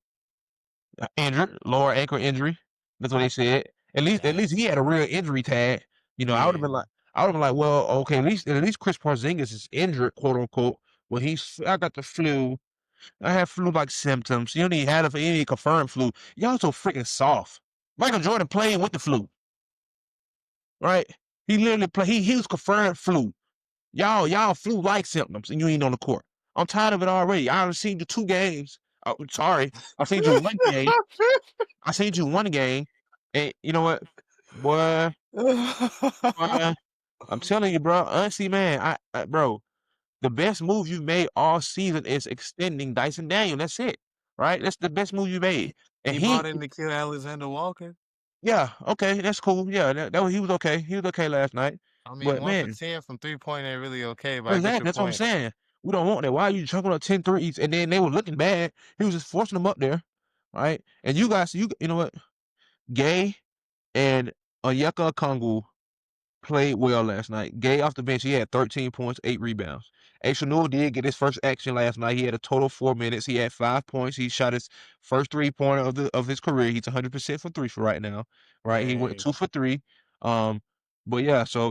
injured, lower ankle injury. That's what they said. At least he had a real injury tag. I would have been Yeah. like, well, okay, at least Chris Porzingis is injured, quote unquote. Well, I got the flu. I have flu-like symptoms. You don't even have any confirmed flu. Y'all so freaking soft. Michael Jordan played with the flu, right? He literally played. He was confirmed flu. Y'all flu-like symptoms, and you ain't on the court. I'm tired of it already. I've seen you 2 games. Oh, sorry, I seen you 1 game. I seen you 1 game, and you know what, boy, I'm telling you, bro. Honestly, man, bro. The best move you made all season is extending Dyson Daniel. That's it, right? That's the best move you made. And He brought in to kill Alexander Walker. yeah, okay, that's cool. Yeah, he was okay. He was okay last night. I mean, But 1 for man, 10 from 3-point ain't really okay, but I get exactly, your that's what I'm point. saying. We don't want that. Why are you chucking up 10 threes? And then they were looking bad. He was just forcing them up there, right? And you guys, you know what? Gay and Onyeka Okongwu played well last night. Gay off the bench, he had 13 points, 8 rebounds. Aishanul did get his first action last night. He had a total of 4 minutes. He had 5 points. He shot his first 3-pointer of his career. He's 100% for 3 for right now. Right? He went Hey. 2 for 3. But yeah, so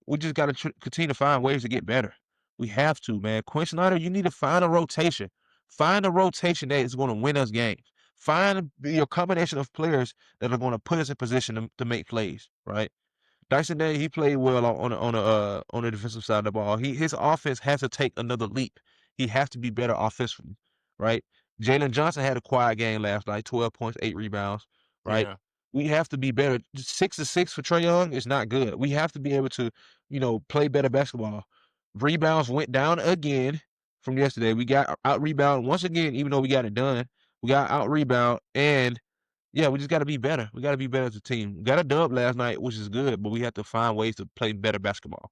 we just got to continue to find ways to get better. We have to, man. Quinn Snyder, you need to find a rotation. Find a rotation that is going to win us games. Find your combination of players that are going to put us in position to make plays, right? Dyson Day, he played well on the defensive side of the ball. His offense has to take another leap. He has to be better offensively, right? Jalen Johnson had a quiet game last night, 12 points, 8 rebounds, right? Yeah. We have to be better. 6 to 6 for Trae Young is not good. We have to be able to, play better basketball. Rebounds went down again from yesterday. We got out rebound once again, even though we got it done. We got out rebound, and yeah, we just got to be better. We got to be better as a team. We got a dub last night, which is good, but we have to find ways to play better basketball.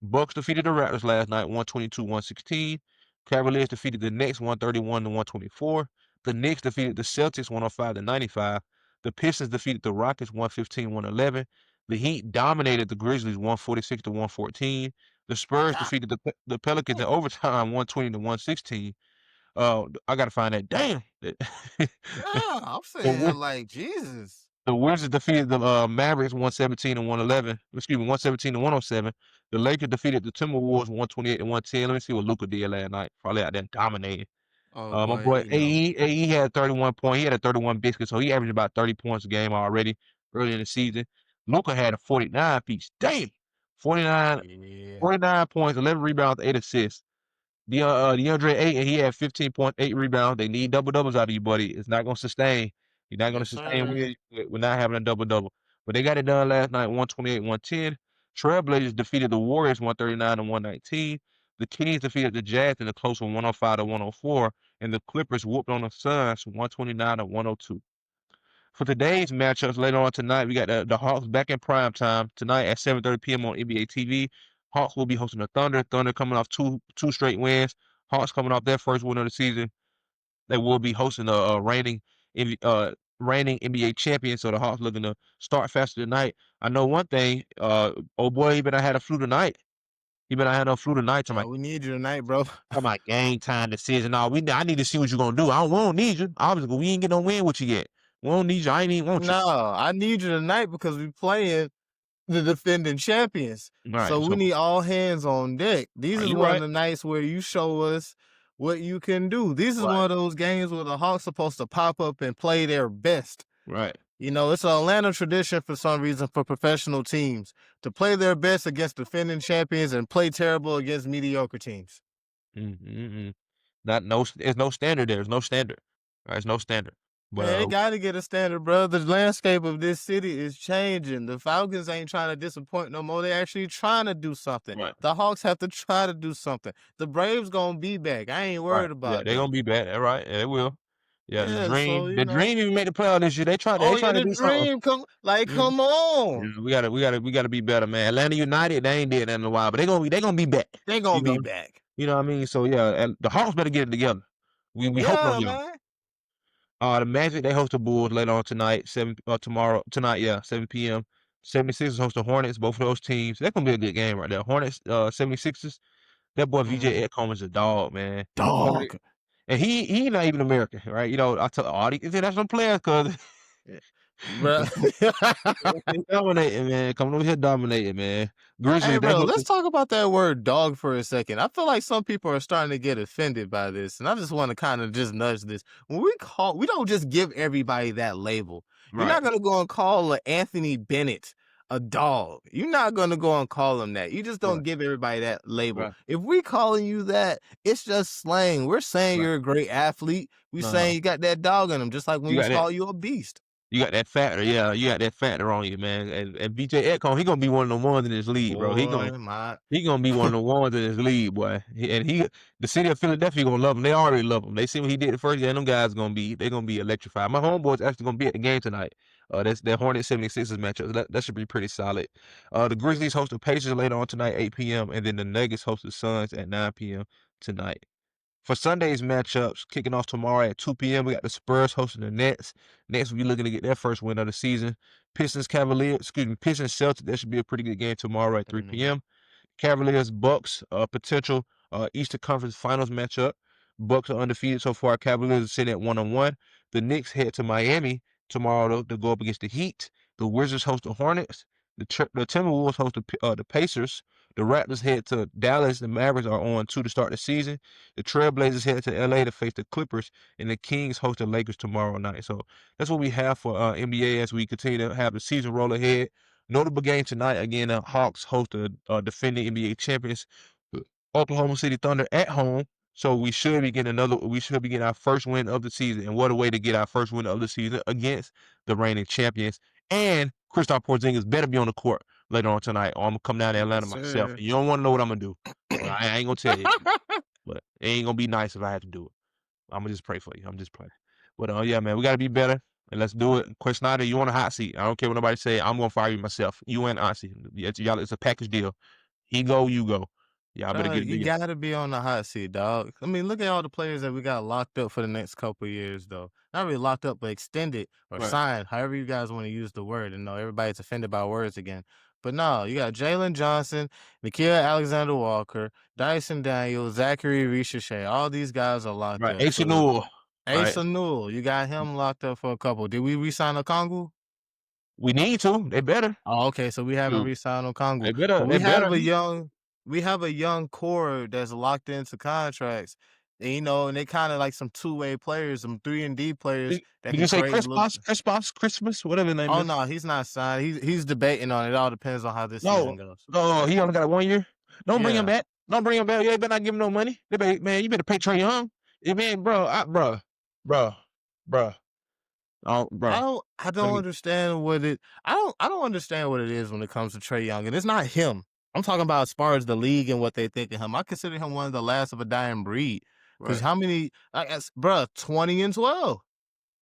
Bucks defeated the Raptors last night, 122-116. Cavaliers defeated the Knicks, 131-124. The Knicks defeated the Celtics, 105-95. The Pistons defeated the Rockets, 115-111. The Heat dominated the Grizzlies, 146-114. The Spurs God, defeated the Pelicans in overtime, 120-116. I gotta find that. Damn. yeah, I'm the saying like Jesus. The Wizards defeated the Mavericks 117-111. Excuse me, 117-107. The Lakers defeated the Timberwolves 128-110. Let me see what Luka did last night. Probably out there dominating. Oh My boy, boy you know. AE had 31 points. He had a 31 biscuit, so he averaged about 30 points a game already early in the season. Luka had a 49 piece. Damn. 49, Yeah. 49 points, 11 rebounds, 8 assists. DeAndre Ayton, he had 15.8 rebounds. They need double doubles out of you, buddy. It's not gonna sustain. You're not gonna Yes, sustain sir. with not having a double double. But they got it done last night, 128-110. Trailblazers defeated the Warriors 139-119. The Kings defeated the Jazz in a close one, 105-104, and the Clippers whooped on the Suns 129-102. For today's matchups later on tonight, we got the Hawks back in prime time tonight at 7:30 p.m. on NBA TV. Hawks will be hosting the Thunder. Thunder coming off two straight wins. Hawks coming off their first win of the season. They will be hosting the reigning NBA champion. So the Hawks looking to start faster tonight. I know one thing. Oh boy, he better had a flu tonight. He better have no flu tonight. Yeah, we need you tonight, bro. Talking about game time decision. No, I need to see what you're gonna do. We don't need you. Obviously, we ain't get no win with you yet. We don't need you. I ain't even want you. No, I need you tonight because we playing the defending champions. Right. So we So need all hands on deck. These are is you one of right? the nights where you show us what you can do. This is Right. one of those games where the Hawks supposed to pop up and play their best. Right. You know, it's an Atlanta tradition for some reason for professional teams to play their best against defending champions and play terrible against mediocre teams. Mm-hmm. There's no standard there. There's no standard. Right. There's no standard. But Man, they got to get a standard, bro. The landscape of this city is changing. The Falcons ain't trying to disappoint no more. They actually trying to do something. right. The Hawks have to try to do something. The Braves gonna be back. I ain't Right. worried Yeah, about they're them. gonna be bad. All right. Yeah, they will. Yeah, Yeah, so the dream even made the playoff this year. They oh yeah, trying to the do something. dream come Mm. come on. Yeah, we gotta be better, man. Atlanta United, they ain't did that in a while, but they gonna be back. They gonna You be know, back. you know what I mean. So yeah, and the Hawks better get it together. We hoping on Yeah, y'all. man. The Magic they host the Bulls later on tonight, tonight, yeah, 7 p.m. 76ers host the Hornets. Both of those teams, that's gonna be a good game right there. Hornets, 76ers. That boy VJ Mhm. Edcombe is a dog, man. Hornet, Dog. and he not even American, right? You know, I tell all these international players because Bro. they dominating, man. Coming over here dominating, man. Hey, Grizzlies, they bro, host let's the talk about that word dog for a second. I feel like some people are starting to get offended by this, and I just want to kind of just nudge this. When we don't just give everybody that label. You're right, not going to go and call Anthony Bennett a dog. You're not going to go and call him that. You just don't right, give everybody that label. right, If we calling you that, it's just slang. We're saying right. you're a great athlete. We Uh-huh. saying you got that dog in him, just like when You we got that. call you a beast. You got that factor, yeah. You got that factor on you, man. And VJ Edcombe, he gonna be one of the ones in this league, bro. Boy, my He gonna be one of the ones in this league, boy. The city of Philadelphia gonna love him. They already love him. They see what he did the first year, and them guys they gonna be electrified. My homeboy's actually gonna be at the game tonight. That's that Hornets 76ers matchup. That should be pretty solid. The Grizzlies host the Pacers later on tonight, 8 p.m., and then the Nuggets host the Suns at 9 p.m. tonight. For Sunday's matchups, kicking off tomorrow at 2 p.m., we got the Spurs hosting the Nets. Nets will be looking to get their first win of the season. Pistons Celtics. That should be a pretty good game tomorrow at 3 p.m. Cavaliers Bucks, potential Eastern Conference Finals matchup. Bucks are undefeated so far. Cavaliers are sitting at 1-1. The Knicks head to Miami tomorrow to go up against the Heat. The Wizards host the Hornets. The Timberwolves host the Pacers. The Raptors head to Dallas. The Mavericks are on 2 to start the season. The Trailblazers head to LA to face the Clippers, and the Kings host the Lakers tomorrow night. So that's what we have for NBA as we continue to have the season roll ahead. Notable game tonight again. The Hawks host the defending NBA champions, Oklahoma City Thunder at home. So we should be getting our first win of the season, and what a way to get our first win of the season against the reigning champions. And Kristaps Porzingis better be on the court later on tonight, or I'm gonna come down to Atlanta Yes, myself. sir. And you don't want to know what I'm gonna do. Well, I ain't gonna tell you, but it ain't gonna be nice if I have to do it. I'm gonna just pray for you. I'm just praying. But yeah, man, we gotta be better, and let's do it. Quinn Snyder, you on a hot seat. I don't care what nobody say. I'm gonna fire you myself. You and Oxy. Y'all, it's a package deal. He go, you go. Y'all better get it You together. gotta be on the hot seat, dog. I mean, look at all the players that we got locked up for the next couple of years, though. Not really locked up, but extended or Right. signed, however you guys want to use the word. And no, everybody's offended by words again. But no, you got Jalen Johnson, Nikhil Alexander Walker, Dyson Daniels, Zachary Ricochet. All these guys are locked Right. up. Ace So Newell. Ace Right. Newell, you got him locked up for a couple. Did we re-sign Okongwu? We need to. They better. Oh, okay, so we haven't Dude, re-signed Okongwu. they better. But They better. we have a young core that's locked into contracts. And, and they kind of like some two-way players, some 3-and-D players that Did can you say create a Chris little. Boss? Chris Boss? Christmas? Whatever his name Oh is. no, he's not signed. He's debating on it. It all depends on how this season goes. No, he only got 1 year. Don't bring him Yeah. back. Don't bring him back. You better not give him no money. Man, you better pay Trae Young. Man, bro. Oh, bro. I don't understand what it. I don't understand what it is when it comes to Trae Young, and it's not him. I'm talking about as far as the league and what they think of him. I consider him one of the last of a dying breed. Because how many, bro, 20-12.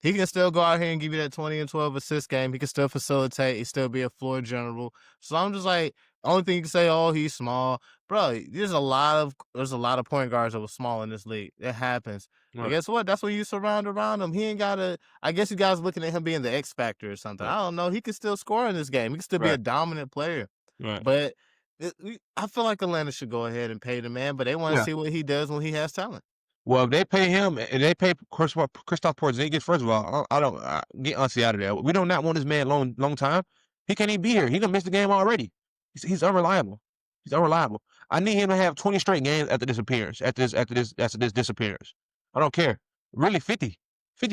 He can still go out here and give you that 20-12 assist game. He can still facilitate. He still be a floor general. So I'm just like, only thing you can say, oh, he's small, bro. There's a lot of point guards that were small in this league. It happens. Right. But guess what? That's when you surround around him. He ain't gotta. I guess you guys looking at him being the X factor or something. Right. I don't know. He can still score in this game. He can still be a dominant player. Right. But I feel like Atlanta should go ahead and pay the man, but they want to see what he does when he has talent. Well, if they pay him and they pay Kristaps Porzingis, first of all, I don't get Unsi out of there. We do not want this man long time. He can't even be here. He done missed the game already. He's unreliable. He's unreliable. I need him to have 20 straight games after this appearance. After this disappearance. I don't care. Really 50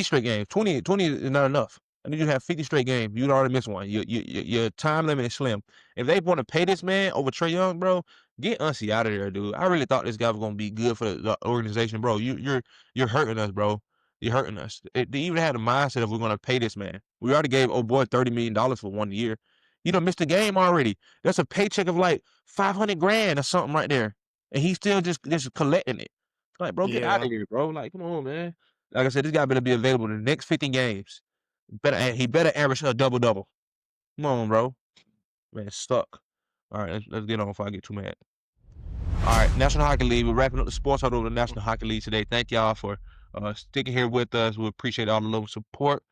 straight games. 20 is not enough. I need you to have 50 straight games. You'd already missed one. Your time limit is slim. If they want to pay this man over Trae Young, bro, get Unsi out of there, dude. I really thought this guy was gonna be good for the organization, bro. You're hurting us, bro. You're hurting us. They even had the mindset of we're gonna pay this man. We already gave old boy $30 million for 1 year. You done missed the game already. That's a paycheck of like $500,000 or something right there, and he's still just collecting it. Like, bro, get out of here, bro. Like, come on, man. Like I said, this guy better be available in the next 15 games. He better average a double-double. Come on, bro. Man, stuck. All right, let's get on before I get too mad. All right, National Hockey League. We're wrapping up the sports huddle of the National Hockey League today. Thank y'all for sticking here with us. We appreciate all the love and support.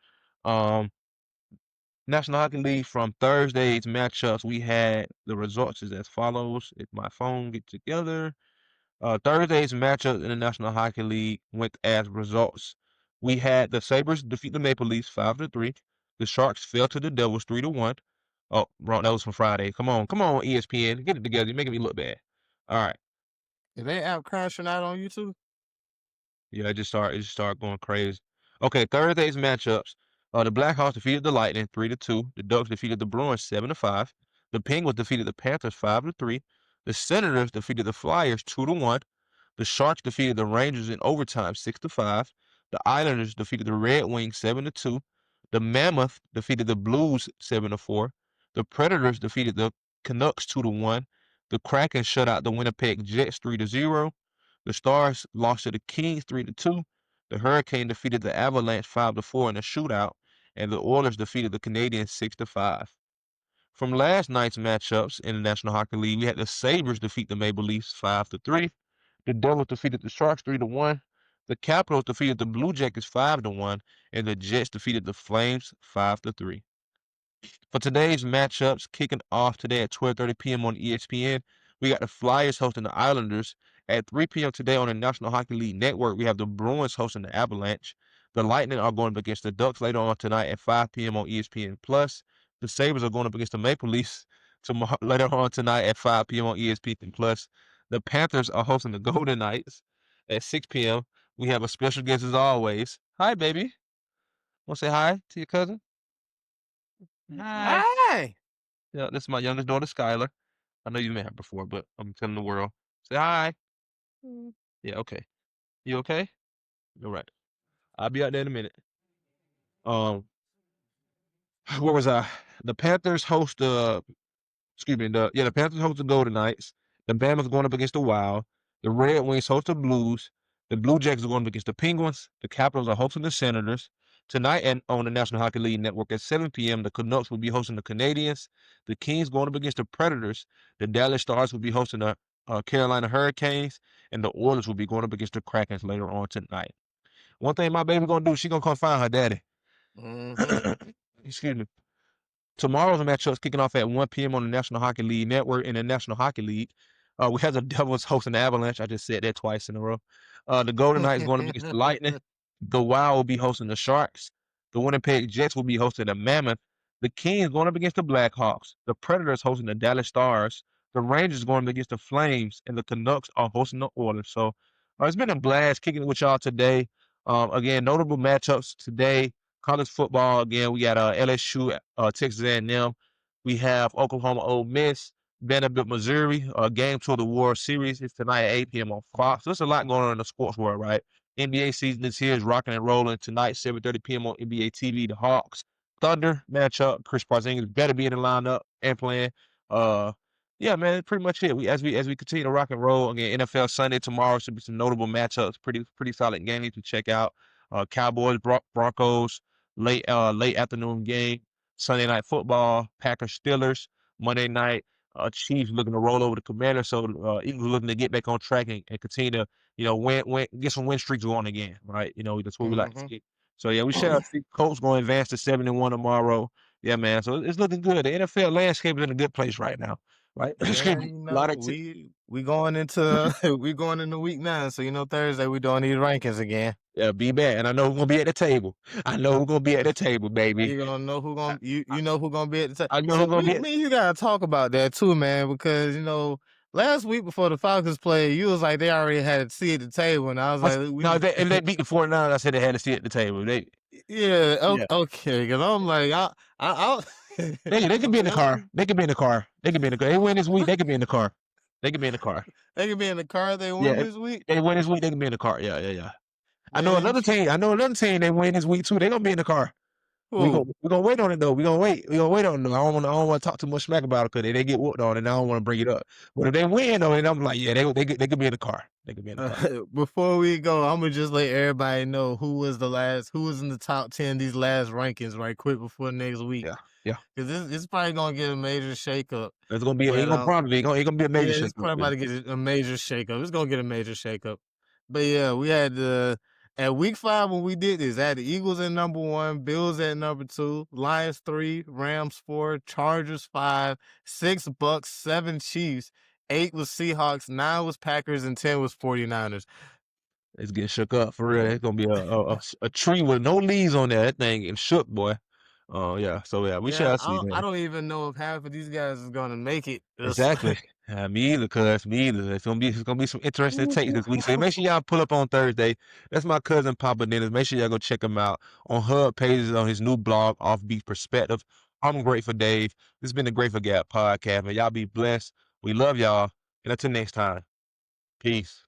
National Hockey League from Thursday's matchups, we had the results as follows. If my phone gets together. Thursday's matchup in the National Hockey League went as results. We had the Sabres defeat the Maple Leafs 5-3. The Sharks fell to the Devils 3-1. Oh, wrong. That was from Friday. Come on, ESPN. Get it together. You're making me look bad. All right. Is they app crashing out on YouTube? Yeah, it just started going crazy. Okay, Thursday's matchups. The Blackhawks defeated the Lightning 3-2. The Ducks defeated the Bruins 7-5. The Penguins defeated the Panthers 5-3. The Senators defeated the Flyers 2-1. The Sharks defeated the Rangers in overtime 6-5. The Islanders defeated the Red Wings 7-2. The Mammoth defeated the Blues 7-4. The Predators defeated the Canucks 2-1. The Kraken shut out the Winnipeg Jets 3-0. The Stars lost to the Kings 3-2. The Hurricane defeated the Avalanche 5-4 in a shootout, and the Oilers defeated the Canadiens 6-5. From last night's matchups in the National Hockey League, we had the Sabres defeat the Maple Leafs 5-3. The Devils defeated the Sharks 3-1. The Capitals defeated the Blue Jackets 5-1, and the Jets defeated the Flames 5-3. For today's matchups, kicking off today at 12:30 p.m. on ESPN, we got the Flyers hosting the Islanders. At 3 p.m. today on the National Hockey League Network, we have the Bruins hosting the Avalanche. The Lightning are going up against the Ducks later on tonight at 5 p.m. on ESPN+. The Sabres are going up against the Maple Leafs tomorrow later on tonight at 5 p.m. on ESPN Plus. The Panthers are hosting the Golden Knights at 6 p.m. We have a special guest as always. Hi, baby. Want to say hi to your cousin? Hi. Hi. Yeah, this is my youngest daughter, Skylar. I know you met her before, but I'm telling the world. Say hi. Yeah, okay. You okay? All right. I'll be out there in a minute. Where was I? The Panthers host the the Panthers host the Golden Knights. The Bama's going up against the Wild. The Red Wings host the Blues. The Blue Jackets are going up against the Penguins. The Capitals are hosting the Senators. Tonight and on the National Hockey League Network at 7 p.m., the Canucks will be hosting the Canadiens. The Kings going up against the Predators. The Dallas Stars will be hosting the Carolina Hurricanes. And the Oilers will be going up against the Krakens later on tonight. One thing my baby going to do, she going to come find her daddy. Excuse me. Tomorrow's matchup is kicking off at 1 p.m. on the National Hockey League Network in the National Hockey League. We have the Devils hosting the Avalanche. I just said that twice in a row. The Golden Knights going up against the Lightning. The Wild will be hosting the Sharks. The Winnipeg Jets will be hosting the Mammoth. The Kings going up against the Blackhawks. The Predators hosting the Dallas Stars. The Rangers going up against the Flames. And the Canucks are hosting the Oilers. So it's been a blast kicking it with y'all today. Again, notable matchups today. College football, again, we got LSU, Texas A&M. We have Oklahoma Ole Miss, Vanderbilt, Missouri. Game 2 of the World Series is tonight at 8 p.m. on Fox. So there's a lot going on in the sports world, right? NBA season is here, is rocking and rolling tonight, 7:30 p.m. on NBA TV. The Hawks, Thunder matchup. Chris Porzingis better be in the lineup and playing. Yeah, man, that's pretty much it. As we continue to rock and roll, again, NFL Sunday tomorrow should be some notable matchups. Pretty solid games to check out. Cowboys, Broncos. Late afternoon game, Sunday night football, Packers Steelers, Monday night, Chiefs looking to roll over the Commanders, so Eagles looking to get back on track and continue to get some win streaks going again, right? That's what we like to see. So yeah, we shall see Colts going to advance to 7-1 tomorrow. Yeah, man. So it's looking good. The NFL landscape is in a good place right now, right? Yeah, we going into we going into week 9, so Thursday we doing these rankings again. Yeah, be back, and I know who's gonna be at the table. I know who's gonna be at the table, baby. You gonna know who gonna you know who gonna be at the table. I know who's gonna be. Me, you gotta talk about that too, man, because last week before the Falcons played, you was like they already had a seat at the table, and I was like, if they beat the 49ers, I said they had a seat at the table. Okay, because I'm like, they could be in the car. They could be in the car. They win this week. They could be in the car. They could be in the car. They could be in the car. They win this week. They win this week. They can be in the car. Yeah. I know another team. They win this week too. They're gonna be in the car. We're gonna wait on it though. We're gonna wait on it. I don't want to talk too much smack about it because they get whooped on, and I don't want to bring it up. But if they win though, and I'm like, yeah, they could be in the car. They could be in the car. Before we go, I'm gonna just let everybody know who was in the top 10 these last rankings right quick before next week. Yeah. Because it's probably gonna get a major shakeup. It's gonna be. It's gonna be a major shakeup. It's probably about to get a major shakeup. It's gonna get a major shakeup. But yeah, we had at week 5 when we did this, I had the Eagles at number 1, Bills at number 2, Lions 3, Rams 4, Chargers 5, 6 Bucks, 7 Chiefs, 8 was Seahawks, 9 was Packers, and 10 was 49ers. It's getting shook up for real. It's gonna be a tree with no leaves on there. That thing getting shook, boy. Yeah. So yeah, we shall see. I don't even know if half of these guys is gonna make it. Exactly. Me either, cuz. Me either. It's gonna be some interesting takes this week. So make sure y'all pull up on Thursday. That's my cousin Papa Dennis. Make sure y'all go check him out on Hub pages on his new blog, Offbeat Perspective. I'm Grateful Dave. This has been the Grateful Gab Podcast, man. Y'all be blessed. We love y'all. And until next time. Peace.